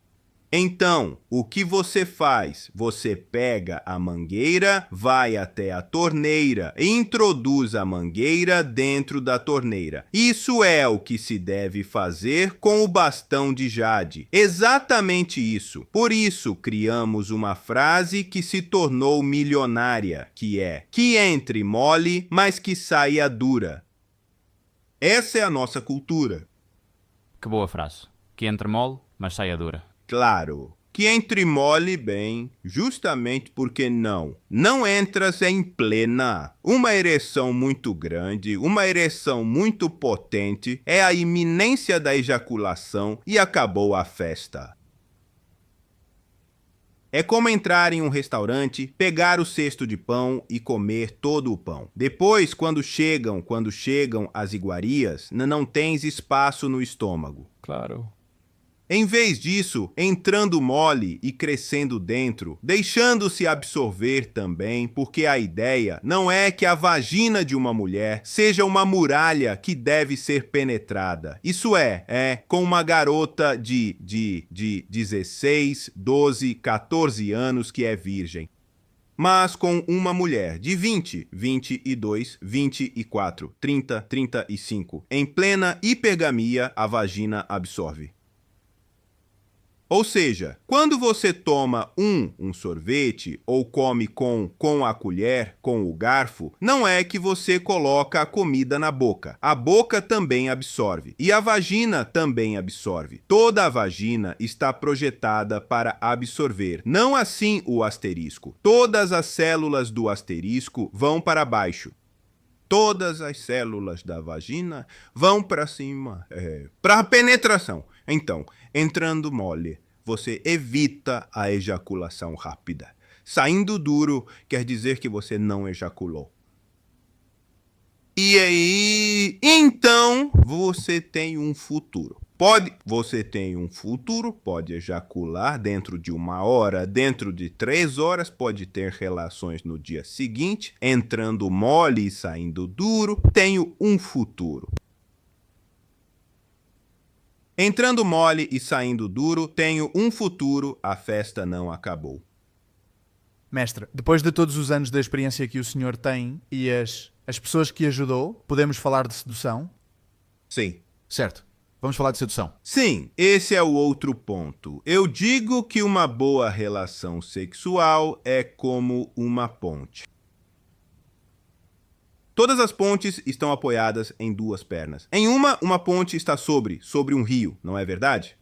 Então, o que você faz? Você pega a mangueira, vai até a torneira e introduz a mangueira dentro da torneira. Isso é o que se deve fazer com o bastão de jade. Exatamente isso. Por isso, criamos uma frase que se tornou milionária, que é: que entre mole, mas que saia dura. Essa é a nossa cultura. Que boa frase. Que entre mole, mas saia dura. claro, que entre mole bem, justamente porque não entras em plena. Uma ereção muito grande, uma ereção muito potente, é a iminência da ejaculação e acabou a festa. É como entrar em um restaurante, pegar o cesto de pão e comer todo o pão. Depois, quando chegam as iguarias, não tens espaço no estômago. Claro. Em vez disso, entrando mole e crescendo dentro, deixando-se absorver também, porque a ideia não é que a vagina de uma mulher seja uma muralha que deve ser penetrada. Isso com uma garota de 16, 12, 14 anos que é virgem. Mas com uma mulher de 20, 22, 24, 30, 35, em plena hipergamia, a vagina absorve. Ou seja, quando você toma um sorvete ou come com a colher, com o garfo, não é que você coloca a comida na boca. A boca também absorve. E a vagina também absorve. Toda a vagina está projetada para absorver. Não assim o asterisco. Todas as células do asterisco vão para baixo. Todas as células da vagina vão para cima, para a penetração. Então, entrando mole, você evita a ejaculação rápida. Saindo duro quer dizer que você não ejaculou. E aí, então, você tem um futuro. Você tem um futuro, pode ejacular dentro de 1 hora, dentro de 3 horas, pode ter relações no dia seguinte, entrando mole e saindo duro, tenho um futuro. Entrando mole e saindo duro, tenho um futuro, a festa não acabou. Mestre, depois de todos os anos da experiência que o senhor tem e as pessoas que ajudou, podemos falar de sedução? Sim. Certo. Vamos falar de sedução. Sim, esse é o outro ponto. Eu digo que uma boa relação sexual é como uma ponte. Todas as pontes estão apoiadas em 2 pernas. Em uma ponte está sobre um rio, não é verdade?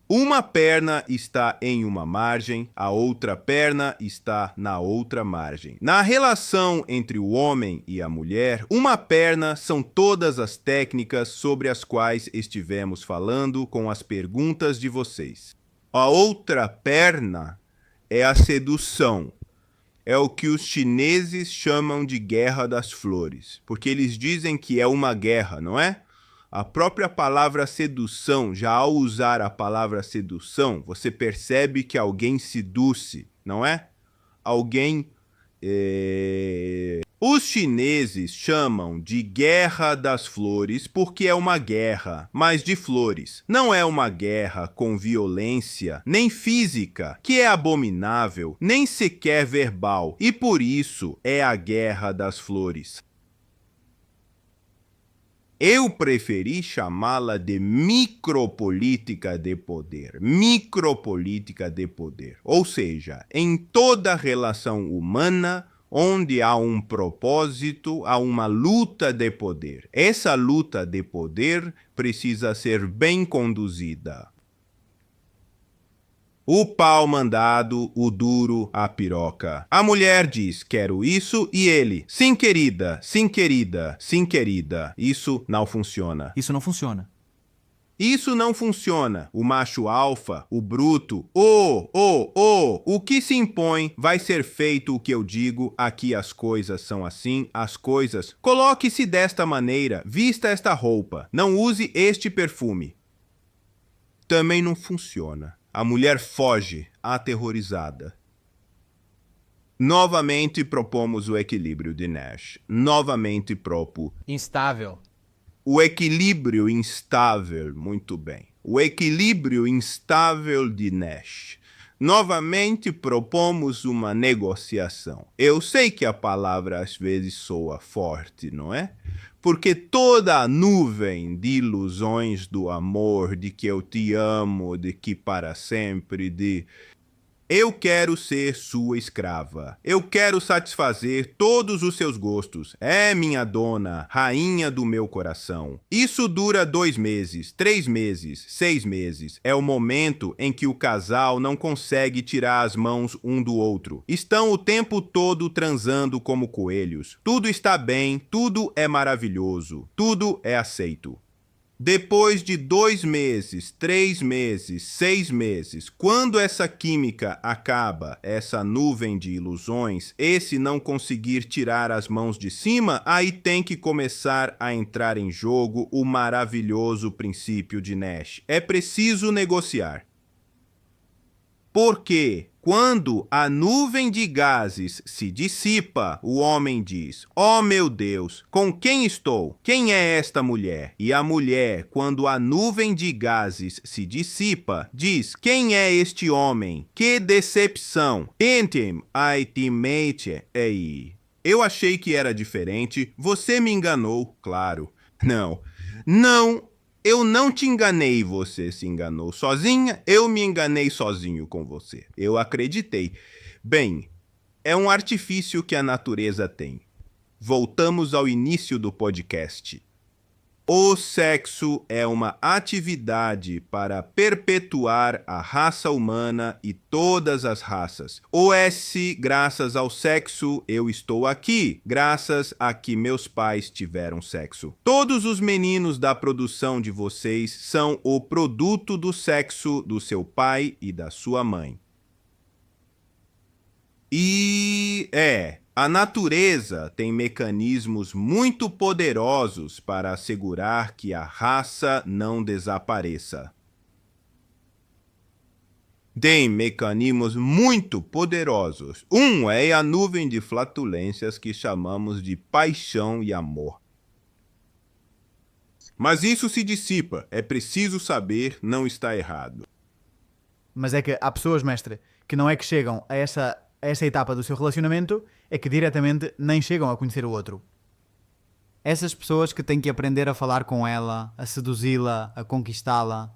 Uma perna está em uma margem, a outra perna está na outra margem. Na relação entre o homem e a mulher, uma perna são todas as técnicas sobre as quais estivemos falando com as perguntas de vocês. A outra perna é a sedução. É o que os chineses chamam de guerra das flores, porque eles dizem que é uma guerra, não é? A própria palavra sedução, já ao usar a palavra sedução, você percebe que alguém seduz, não é? Alguém... Os chineses chamam de guerra das flores porque é uma guerra, mas de flores. Não é uma guerra com violência, nem física, que é abominável, nem sequer verbal, e por isso é a guerra das flores. Eu preferi chamá-la de micropolítica de poder. Micropolítica de poder. Ou seja, em toda relação humana, onde há um propósito, há uma luta de poder. Essa luta de poder precisa ser bem conduzida. O pau mandado, o duro, a piroca. A mulher diz, quero isso, e ele, sim querida, sim querida, sim querida. Isso não funciona. Isso não funciona. Isso não funciona. O macho alfa, o bruto, o que se impõe vai ser feito o que eu digo, aqui as coisas são assim, as coisas. Coloque-se desta maneira, vista esta roupa, não use este perfume. Também não funciona. A mulher foge, aterrorizada. Novamente propomos o equilíbrio de Nash. Novamente propo. Instável. O equilíbrio instável, muito bem. O equilíbrio instável de Nash. Novamente propomos uma negociação. Eu sei que a palavra às vezes soa forte, não é? Porque toda a nuvem de ilusões do amor, de que eu te amo, de que para sempre, Eu quero ser sua escrava. Eu quero satisfazer todos os seus gostos. É minha dona, rainha do meu coração. Isso dura 2 meses, 3 meses, 6 meses. É o momento em que o casal não consegue tirar as mãos um do outro. Estão o tempo todo transando como coelhos. Tudo está bem, tudo é maravilhoso, tudo é aceito. Depois de 2 meses, 3 meses, 6 meses, quando essa química acaba, essa nuvem de ilusões, esse não conseguir tirar as mãos de cima, aí tem que começar a entrar em jogo o maravilhoso princípio de Nash. É preciso negociar. Porque quando a nuvem de gases se dissipa, o homem diz: "Oh meu Deus, com quem estou? Quem é esta mulher?" E a mulher, quando a nuvem de gases se dissipa, diz: "Quem é este homem? Que decepção! Tentem, ultimate aí. Eu achei que era diferente, você me enganou, claro. Não. Eu não te enganei, você se enganou sozinha, eu me enganei sozinho com você. Eu acreditei. Bem, é um artifício que a natureza tem. Voltamos ao início do podcast. O sexo é uma atividade para perpetuar a raça humana e todas as raças. Graças ao sexo, eu estou aqui, graças a que meus pais tiveram sexo. Todos os meninos da produção de vocês são o produto do sexo do seu pai e da sua mãe. A natureza tem mecanismos muito poderosos para assegurar que a raça não desapareça. Tem mecanismos muito poderosos. Um é a nuvem de flatulências que chamamos de paixão e amor. Mas isso se dissipa. É preciso saber, não está errado. Mas é que há pessoas, mestre, que não é que chegam a essa etapa do seu relacionamento, é que diretamente nem chegam a conhecer o outro. Essas pessoas que têm que aprender a falar com ela, a seduzi-la, a conquistá-la.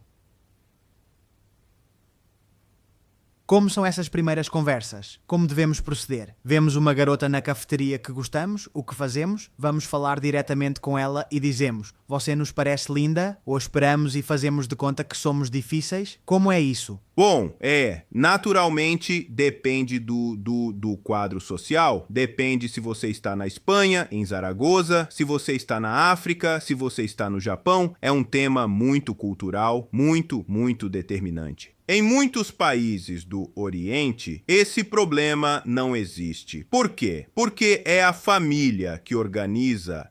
Como são essas primeiras conversas? Como devemos proceder? Vemos uma garota na cafeteria que gostamos, o que fazemos? Vamos falar diretamente com ela e dizemos: "Você nos parece linda?" Ou esperamos e fazemos de conta que somos difíceis? Como é isso? Bom, naturalmente depende do quadro social, depende se você está na Espanha, em Zaragoza, se você está na África, se você está no Japão, é um tema muito cultural, muito, muito determinante. Em muitos países do Oriente, esse problema não existe. Por quê? Porque é a família que organiza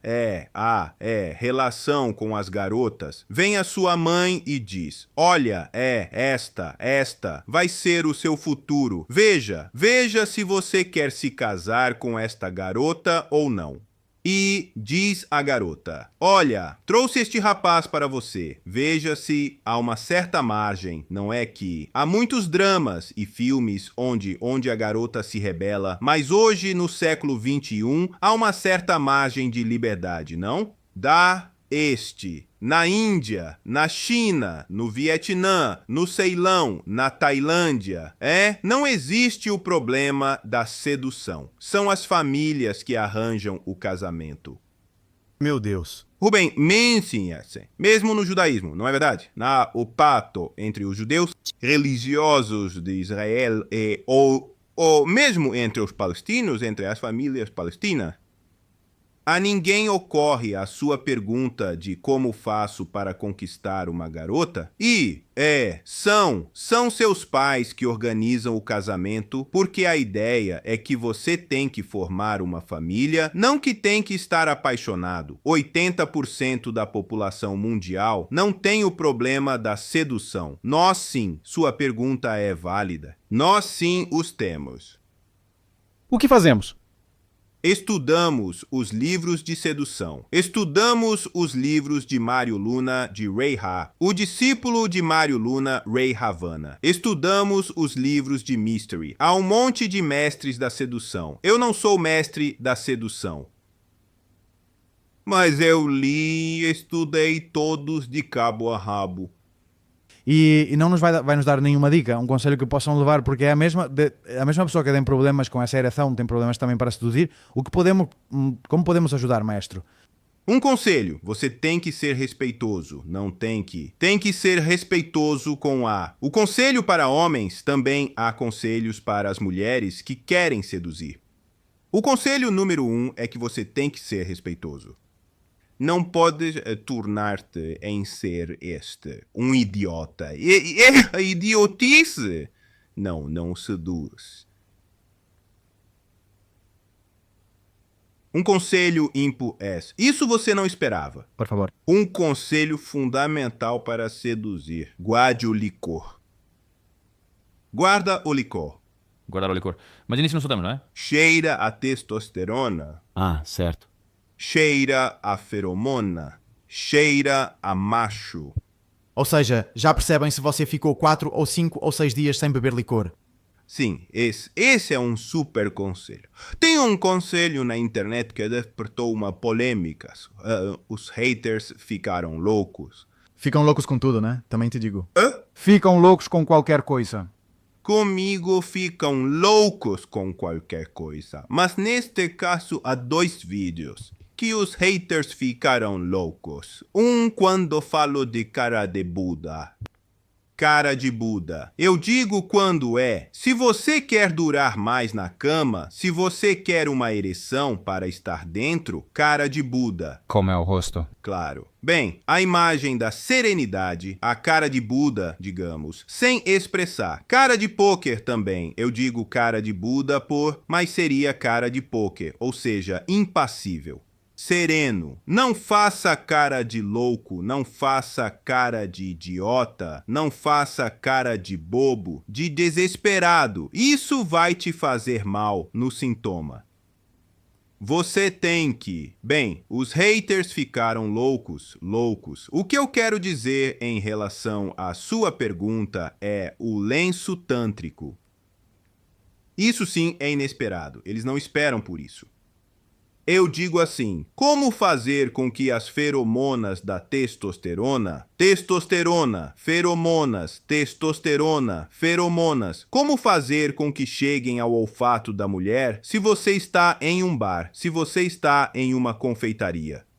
a relação com as garotas. Vem a sua mãe e diz: "Olha, esta vai ser o seu futuro. Veja se você quer se casar com esta garota ou não." E diz a garota: "Olha, trouxe este rapaz para você. Veja se há uma certa margem, não é que há muitos dramas e filmes onde a garota se rebela, mas hoje, no século XXI, há uma certa margem de liberdade, não? Na Índia, na China, no Vietnã, no Ceilão, na Tailândia, não existe o problema da sedução. São as famílias que arranjam o casamento." Meu Deus. Rubem, mesmo no judaísmo, não é verdade? O pacto entre os judeus religiosos de Israel ou mesmo entre os palestinos, entre as famílias palestinas, a ninguém ocorre a sua pergunta de como faço para conquistar uma garota? São seus pais que organizam o casamento, porque a ideia é que você tem que formar uma família, não que tem que estar apaixonado. 80% da população mundial não tem o problema da sedução. Nós sim, sua pergunta é válida. Nós sim os temos. O que fazemos? Estudamos os livros de sedução. Estudamos os livros de Mário Luna, de Ray Ha, o discípulo de Mário Luna, Ray Havana. Estudamos os livros de Mystery. Há um monte de mestres da sedução. Eu não sou mestre da sedução. Mas eu li e estudei todos de cabo a rabo. E não vai nos dar nenhuma dica, um conselho que possam levar, porque é a mesma pessoa que tem problemas com essa ereção, tem problemas também para seduzir. Como podemos ajudar, maestro? Um conselho, você tem que ser respeitoso, não tem que. Tem que ser respeitoso com a. O conselho para homens também há conselhos para as mulheres que querem seduzir. O conselho número 1 é que você tem que ser respeitoso. Não pode tornar-te em ser um idiota. É idiotice. Não seduz. Um conselho ímpar é: isso você não esperava. Por favor. Um conselho fundamental para seduzir: guarde o licor. Guarda o licor. Guardar o licor. Mas início não soltamos, não é? Cheira a testosterona. Ah, certo. Cheira a feromona. Cheira a macho. Ou seja, já percebem se você ficou 4 ou 5 ou 6 dias sem beber licor. Sim, esse é um super conselho. Tem um conselho na internet que despertou uma polêmica. Os haters ficaram loucos. Ficam loucos com tudo, né? Também te digo. Ficam loucos com qualquer coisa. Comigo ficam loucos com qualquer coisa. Mas neste caso há 2 vídeos que os haters ficaram loucos. Um quando falo de cara de Buda. Cara de Buda. Eu digo quando é. Se você quer durar mais na cama, se você quer uma ereção para estar dentro, cara de Buda. Como é o rosto? Claro. Bem, a imagem da serenidade, a cara de Buda, digamos, sem expressar. Cara de pôquer também. Eu digo cara de Buda mas seria cara de pôquer, ou seja, impassível. Sereno. Não faça cara de louco, não faça cara de idiota, não faça cara de bobo, de desesperado. Isso vai te fazer mal no sintoma. Você tem que... Bem, os haters ficaram loucos. O que eu quero dizer em relação à sua pergunta é o lenço tântrico. Isso sim é inesperado. Eles não esperam por isso. Eu digo assim: como fazer com que as feromonas da testosterona, como fazer com que cheguem ao olfato da mulher se você está em um bar, se você está em uma confeitaria?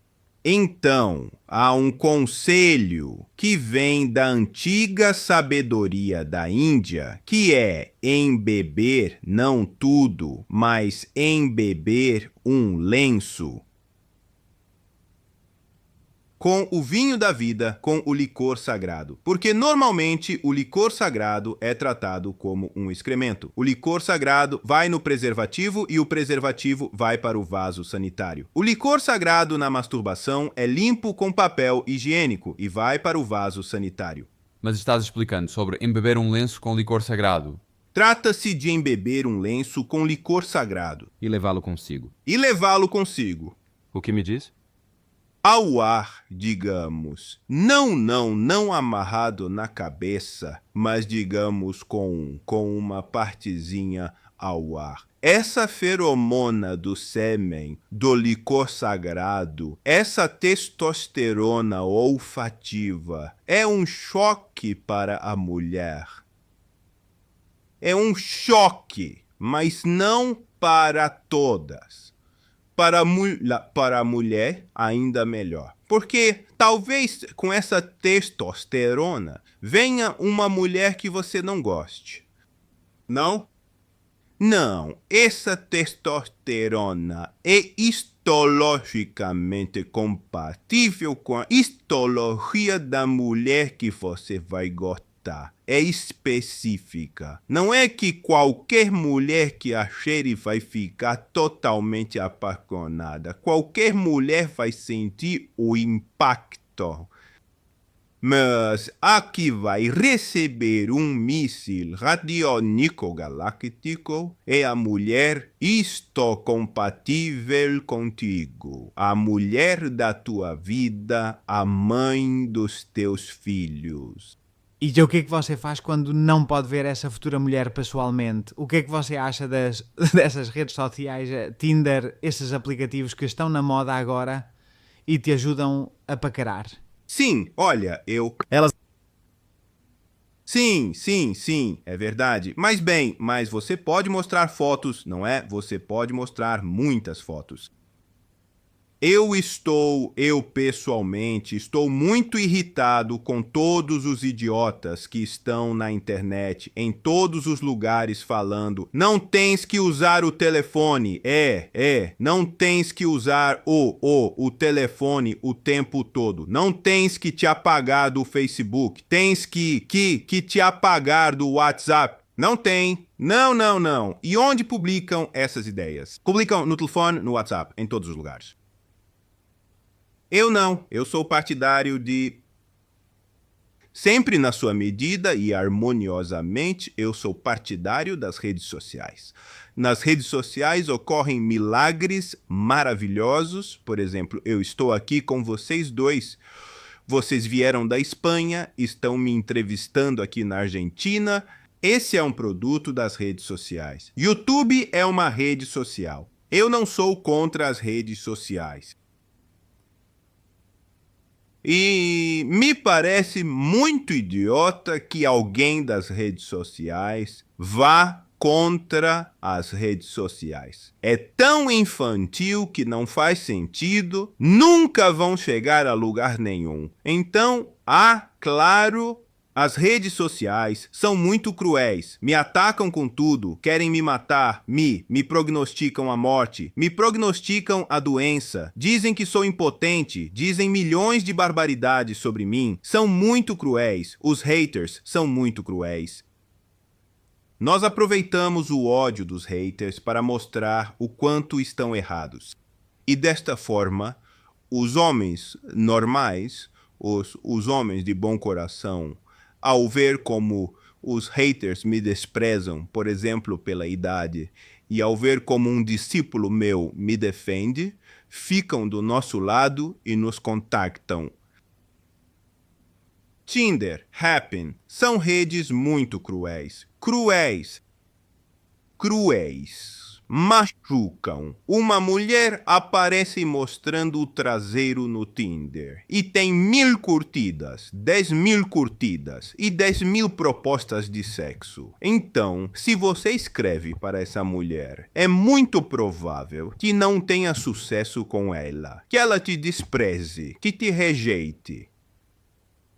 Então, há um conselho que vem da antiga sabedoria da Índia, que é embeber não tudo, mas embeber um lenço. Com o vinho da vida, com o licor sagrado. Porque normalmente o licor sagrado é tratado como um excremento. O licor sagrado vai no preservativo e o preservativo vai para o vaso sanitário. O licor sagrado na masturbação é limpo com papel higiênico e vai para o vaso sanitário. Mas estás explicando sobre embeber um lenço com licor sagrado. Trata-se de embeber um lenço com licor sagrado. E levá-lo consigo. O que me diz? Ao ar, digamos, não amarrado na cabeça, mas digamos com uma partezinha ao ar. Essa feromona do sêmen, do licor sagrado, essa testosterona olfativa, é um choque para a mulher. É um choque, mas não para todas. Para a mulher, ainda melhor. Porque talvez com essa testosterona venha uma mulher que você não goste. Não? Não, essa testosterona é histologicamente compatível com a histologia da mulher que você vai gostar. É específica. Não é que qualquer mulher que a cheire vai ficar totalmente apaixonada. Qualquer mulher vai sentir o impacto. Mas a que vai receber um míssil radiônico galáctico é a mulher histocompatível contigo. A mulher da tua vida, a mãe dos teus filhos. E o que é que você faz quando não pode ver essa futura mulher pessoalmente? O que é que você acha dessas redes sociais, Tinder, esses aplicativos que estão na moda agora e te ajudam a paquerar? Sim, olha, Sim, é verdade. Mas você pode mostrar fotos, não é? Você pode mostrar muitas fotos. Eu pessoalmente, estou muito irritado com todos os idiotas que estão na internet, em todos os lugares falando, não tens que usar o telefone, não tens que usar o telefone o tempo todo, não tens que te apagar do Facebook, tens que te apagar do WhatsApp. Não tem. Não. E onde publicam essas ideias? Publicam no telefone, no WhatsApp, em todos os lugares. Eu não. Eu sou partidário de... Sempre na sua medida e harmoniosamente, eu sou partidário das redes sociais. Nas redes sociais ocorrem milagres maravilhosos. Por exemplo, eu estou aqui com vocês dois. Vocês vieram da Espanha, estão me entrevistando aqui na Argentina. Esse é um produto das redes sociais. YouTube é uma rede social. Eu não sou contra as redes sociais. E me parece muito idiota que alguém das redes sociais vá contra as redes sociais. É tão infantil que não faz sentido, nunca vão chegar a lugar nenhum. Então, claro, as redes sociais são muito cruéis, me atacam com tudo, querem me matar, me prognosticam a morte, me prognosticam a doença, dizem que sou impotente, dizem milhões de barbaridades sobre mim, são muito cruéis, os haters são muito cruéis. Nós aproveitamos o ódio dos haters para mostrar o quanto estão errados. E desta forma, os homens normais, os homens de bom coração, ao ver como os haters me desprezam, por exemplo, pela idade, e ao ver como um discípulo meu me defende, ficam do nosso lado e nos contactam. Tinder, Happn, são redes muito cruéis. Machucam. Uma mulher aparece mostrando o traseiro no Tinder e tem 1000 curtidas, 10.000 curtidas e 10.000 propostas de sexo. Então, se você escreve para essa mulher, é muito provável que não tenha sucesso com ela, que ela te despreze, que te rejeite.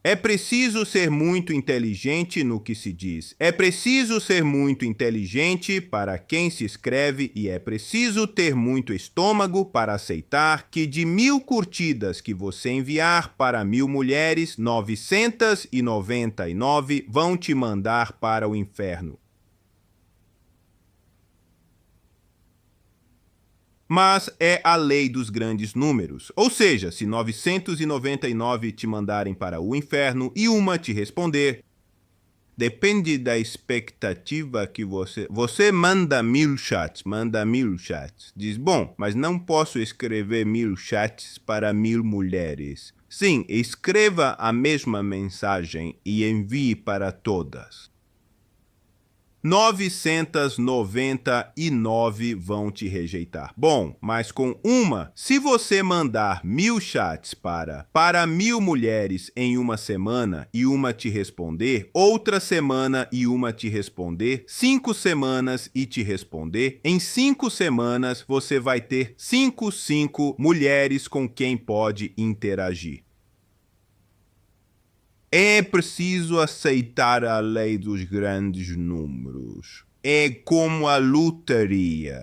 É preciso ser muito inteligente no que se diz. É preciso ser muito inteligente para quem se escreve e é preciso ter muito estômago para aceitar que de 1000 curtidas que você enviar para 1000 mulheres, 999 vão te mandar para o inferno. Mas é a lei dos grandes números. Ou seja, se 999 te mandarem para o inferno e uma te responder, depende da expectativa que você manda 1000 chats. Diz, bom, mas não posso escrever 1000 chats para 1000 mulheres. Sim, escreva a mesma mensagem e envie para todas. 999 vão te rejeitar. Bom, mas com uma, se você mandar 1000 chats para 1000 mulheres em uma semana e uma te responder, outra semana e uma te responder, 5 semanas e te responder, em 5 semanas você vai ter 5 mulheres com quem pode interagir. É preciso aceitar a lei dos grandes números. É como a loteria.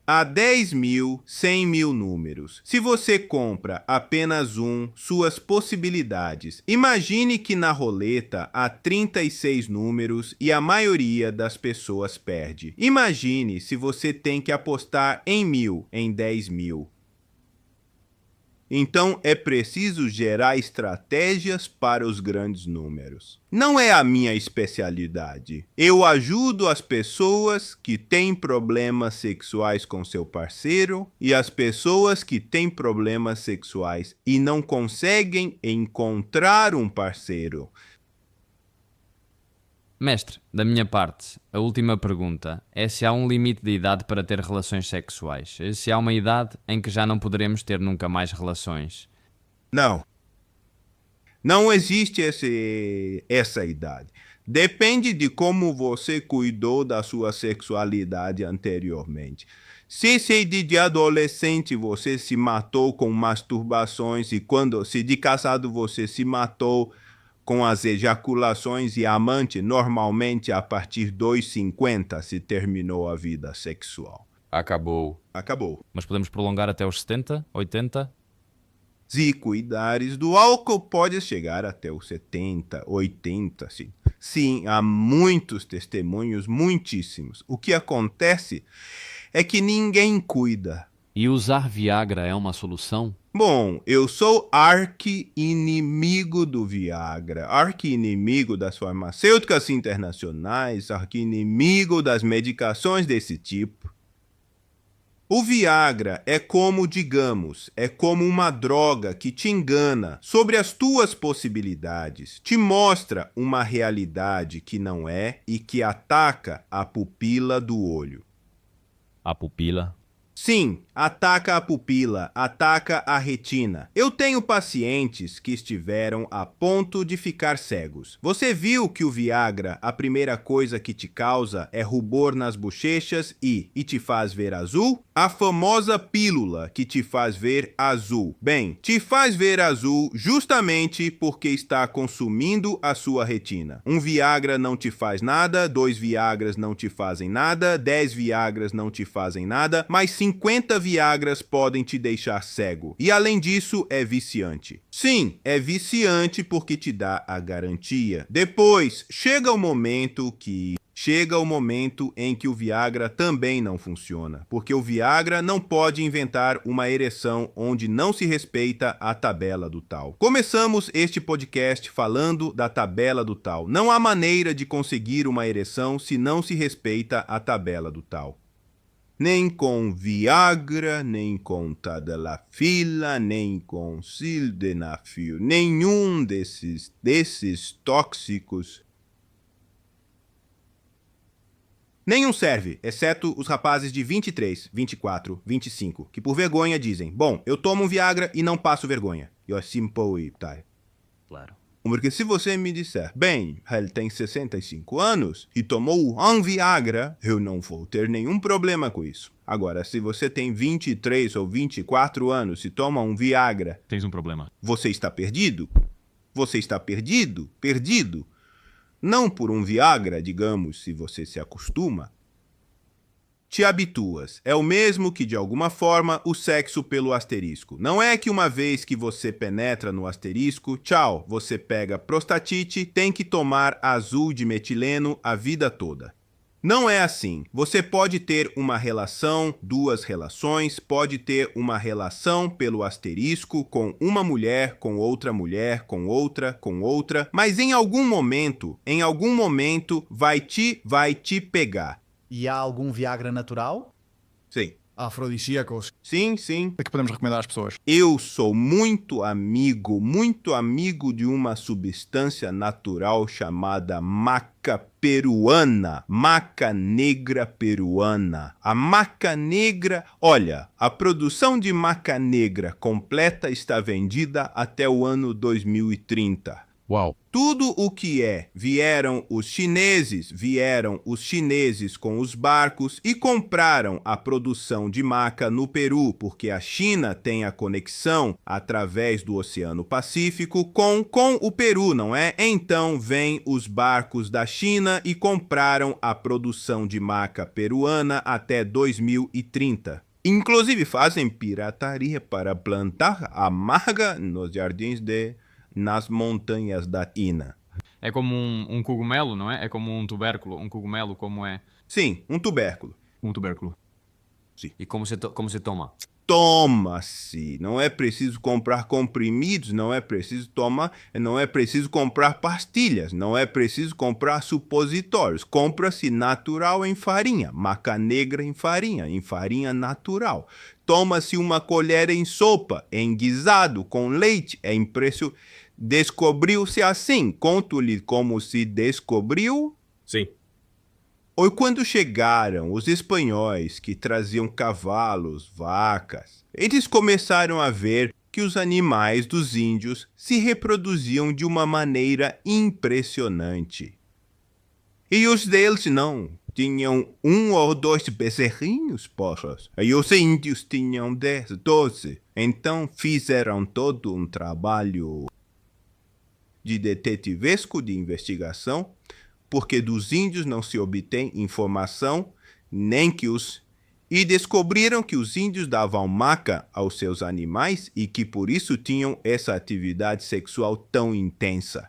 Há 10.000, 100.000 números. Se você compra apenas um, suas possibilidades. Imagine que na roleta há 36 números e a maioria das pessoas perde. Imagine se você tem que apostar em 1000, em 10.000. Então é preciso gerar estratégias para os grandes números. Não é a minha especialidade. Eu ajudo as pessoas que têm problemas sexuais com seu parceiro e as pessoas que têm problemas sexuais e não conseguem encontrar um parceiro. Mestre, da minha parte, a última pergunta é se há um limite de idade para ter relações sexuais. Se há uma idade em que já não poderemos ter nunca mais relações. Não existe essa idade. Depende de como você cuidou da sua sexualidade anteriormente. Se de adolescente você se matou com masturbações e se de casado você se matou com as ejaculações e amante, normalmente a partir dos 50 se terminou a vida sexual. Acabou. Mas podemos prolongar até os 70, 80? Se cuidares do álcool, pode chegar até os 70, 80, sim. Sim, há muitos testemunhos, muitíssimos. O que acontece é que ninguém cuida. E usar Viagra é uma solução? Bom, eu sou arqui-inimigo do Viagra, arqui-inimigo das farmacêuticas internacionais, arqui-inimigo das medicações desse tipo. O Viagra é como, digamos, é como uma droga que te engana sobre as tuas possibilidades, te mostra uma realidade que não é e que ataca a pupila do olho. A pupila? Sim, ataca a pupila, ataca a retina. Eu tenho pacientes que estiveram a ponto de ficar cegos. Você viu que o Viagra, a primeira coisa que te causa é rubor nas bochechas e te faz ver azul? A famosa pílula que te faz ver azul. Bem, te faz ver azul justamente porque está consumindo a sua retina. Um Viagra não te faz nada, 2 Viagras não te fazem nada, 10 Viagras não te fazem nada, mas 50 Viagras podem te deixar cego. E além disso, é viciante. Sim, é viciante porque te dá a garantia. Depois, chega o momento em que o Viagra também não funciona, porque o Viagra não pode inventar uma ereção onde não se respeita a tabela do tal. Começamos este podcast falando da tabela do tal. Não há maneira de conseguir uma ereção se não se respeita a tabela do tal. Nem com Viagra, nem com Tadalafila, nem com Sildenafil, nenhum desses tóxicos. Nenhum serve, exceto os rapazes de 23, 24, 25, que por vergonha dizem, bom, eu tomo um Viagra e não passo vergonha. Eu simple tá. Claro. Porque se você me disser, bem, ele tem 65 anos e tomou um Viagra, eu não vou ter nenhum problema com isso. Agora, se você tem 23 ou 24 anos e toma um Viagra... Tens um problema. Você está perdido? Você está perdido? Perdido? Não por um Viagra, digamos, se você se acostuma. Te habituas. É o mesmo que, de alguma forma, o sexo pelo asterisco. Não é que uma vez que você penetra no asterisco, tchau, você pega prostatite, tem que tomar azul de metileno a vida toda. Não é assim. Você pode ter uma relação, 2 relações, pode ter uma relação pelo asterisco com uma mulher, com outra mulher, com outra, mas em algum momento vai te pegar. E há algum Viagra natural? Sim. Afrodisíacos. Sim, sim. É que podemos recomendar às pessoas. Eu sou muito amigo de uma substância natural chamada maca peruana, maca negra peruana. A maca negra, olha, a produção de maca negra completa está vendida até o ano 2030. Uau. Tudo o que vieram os chineses com os barcos e compraram a produção de maca no Peru, porque a China tem a conexão através do Oceano Pacífico com o Peru, não é? Então vêm os barcos da China e compraram a produção de maca peruana até 2030. Inclusive fazem pirataria para plantar a maca nos jardins nas montanhas da Ina. É como um cogumelo, não é? É como um tubérculo. Um cogumelo, como é? Sim, um tubérculo. Um tubérculo. Sim. E como se toma? Toma-se. Não é preciso comprar comprimidos, não é preciso comprar pastilhas, não é preciso comprar supositórios. Compra-se natural em farinha, maca negra em farinha natural. Toma-se uma colher em sopa, em guisado, com leite. É impressionante. Descobriu-se assim. Conto-lhe como se descobriu. Sim. Ou quando chegaram os espanhóis que traziam cavalos, vacas, eles começaram a ver que os animais dos índios se reproduziam de uma maneira impressionante. E os deles não. Tinham 1 ou 2 bezerrinhos, porras. E os índios tinham 10, 12. Então fizeram todo um trabalho de detetivesco de investigação, porque dos índios não se obtém informação, nem que os... E descobriram que os índios davam maca aos seus animais e que por isso tinham essa atividade sexual tão intensa.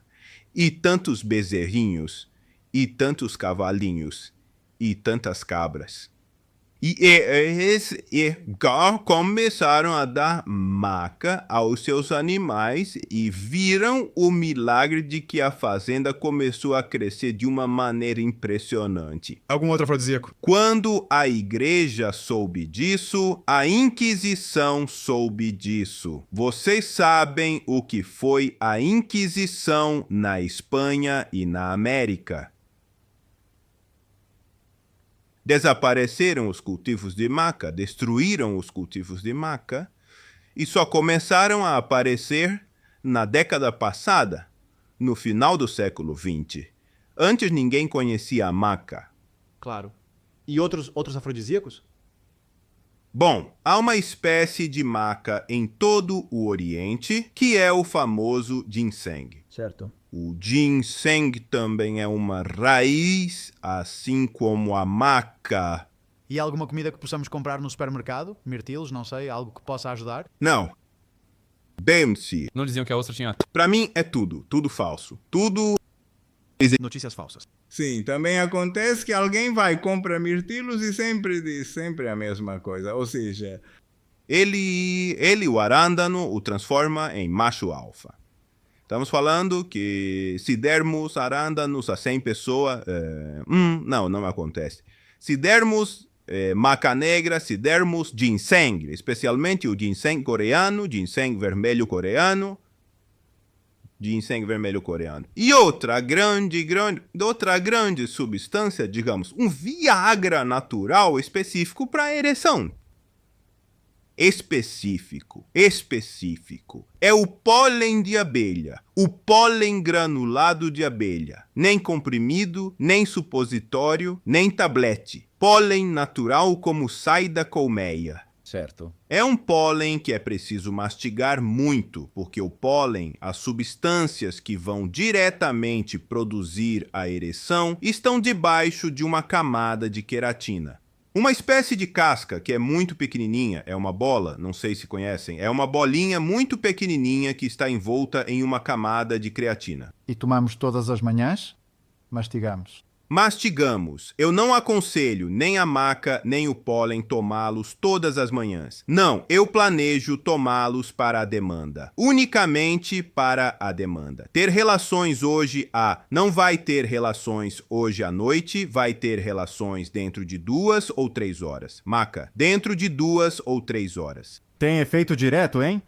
E tantos bezerrinhos, e tantos cavalinhos, e tantas cabras. E começaram a dar maca aos seus animais e viram o milagre de que a fazenda começou a crescer de uma maneira impressionante. Algum outro afrodisíaco? Quando a igreja soube disso, a Inquisição soube disso. Vocês sabem o que foi a Inquisição na Espanha e na América. Desapareceram os cultivos de maca, destruíram os cultivos de maca e só começaram a aparecer na década passada, no final do século XX. Antes ninguém conhecia a maca. Claro. E outros afrodisíacos? Bom, há uma espécie de maca em todo o Oriente que é o famoso ginseng. Certo. O ginseng também é uma raiz, assim como a maca. E alguma comida que possamos comprar no supermercado? Mirtilos, não sei, algo que possa ajudar? Não. Bem-se. Não diziam que é ostra tinha... Pra mim é tudo falso. Tudo... Notícias falsas. Sim, também acontece que alguém vai comprar mirtilos e sempre diz sempre a mesma coisa. Ou seja, ele o arándano, o transforma em macho alfa. Estamos falando que se dermos arândanos a 100 pessoas... não acontece. Se dermos maca negra, se dermos ginseng, especialmente o ginseng coreano, ginseng vermelho coreano, E outra grande substância, digamos, um Viagra natural específico para ereção. Específico. É o pólen de abelha, o pólen granulado de abelha. Nem comprimido, nem supositório, nem tablete. Pólen natural como sai da colmeia. Certo. É um pólen que é preciso mastigar muito, porque o pólen, as substâncias que vão diretamente produzir a ereção, estão debaixo de uma camada de queratina. Uma espécie de casca que é muito pequenininha, é uma bola, não sei se conhecem, é uma bolinha muito pequenininha que está envolta em uma camada de creatina. E tomamos todas as manhãs? Mastigamos. Mastigamos. Eu não aconselho nem a maca nem o pólen tomá-los todas as manhãs. Não, eu planejo tomá-los para a demanda. Unicamente para a demanda. Ter relações hoje não vai ter relações hoje à noite, vai ter relações dentro de 2 ou 3 horas. Maca, dentro de 2 ou 3 horas. Tem efeito direto, hein?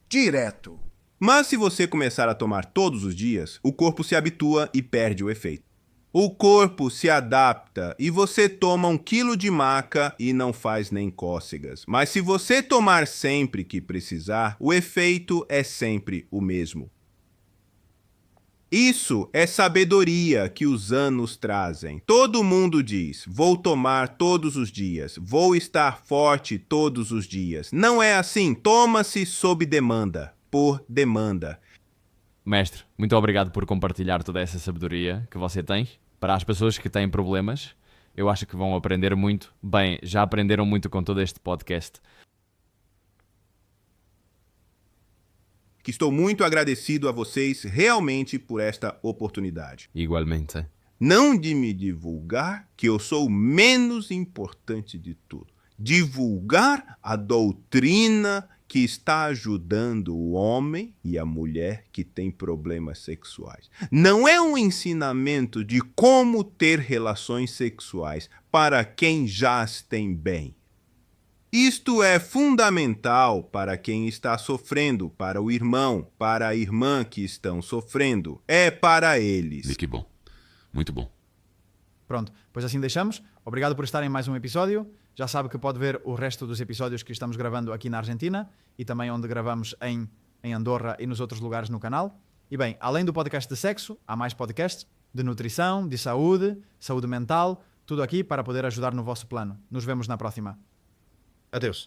Direto. Mas se você começar a tomar todos os dias, o corpo se habitua e perde o efeito. O corpo se adapta e você toma 1 quilo de maca e não faz nem cócegas. Mas se você tomar sempre que precisar, o efeito é sempre o mesmo. Isso é sabedoria que os anos trazem. Todo mundo diz, vou tomar todos os dias, vou estar forte todos os dias. Não é assim, toma-se sob demanda, por demanda. Mestre, muito obrigado por compartilhar toda essa sabedoria que você tem. Para as pessoas que têm problemas, eu acho que vão aprender muito. Bem, já aprenderam muito com todo este podcast. Que estou muito agradecido a vocês realmente por esta oportunidade. Igualmente. Não de me divulgar que eu sou o menos importante de tudo. Divulgar a doutrina que está ajudando o homem e a mulher que tem problemas sexuais. Não é um ensinamento de como ter relações sexuais para quem já as tem bem. Isto é fundamental para quem está sofrendo, para o irmão, para a irmã que estão sofrendo. É para eles. Que bom. Muito bom. Pronto, pois assim deixamos. Obrigado por estarem em mais um episódio. Já sabe que pode ver o resto dos episódios que estamos gravando aqui na Argentina e também onde gravamos em Andorra e nos outros lugares no canal. E bem, além do podcast de sexo, há mais podcasts de nutrição, de saúde, saúde mental, tudo aqui para poder ajudar no vosso plano. Nos vemos na próxima. Adeus.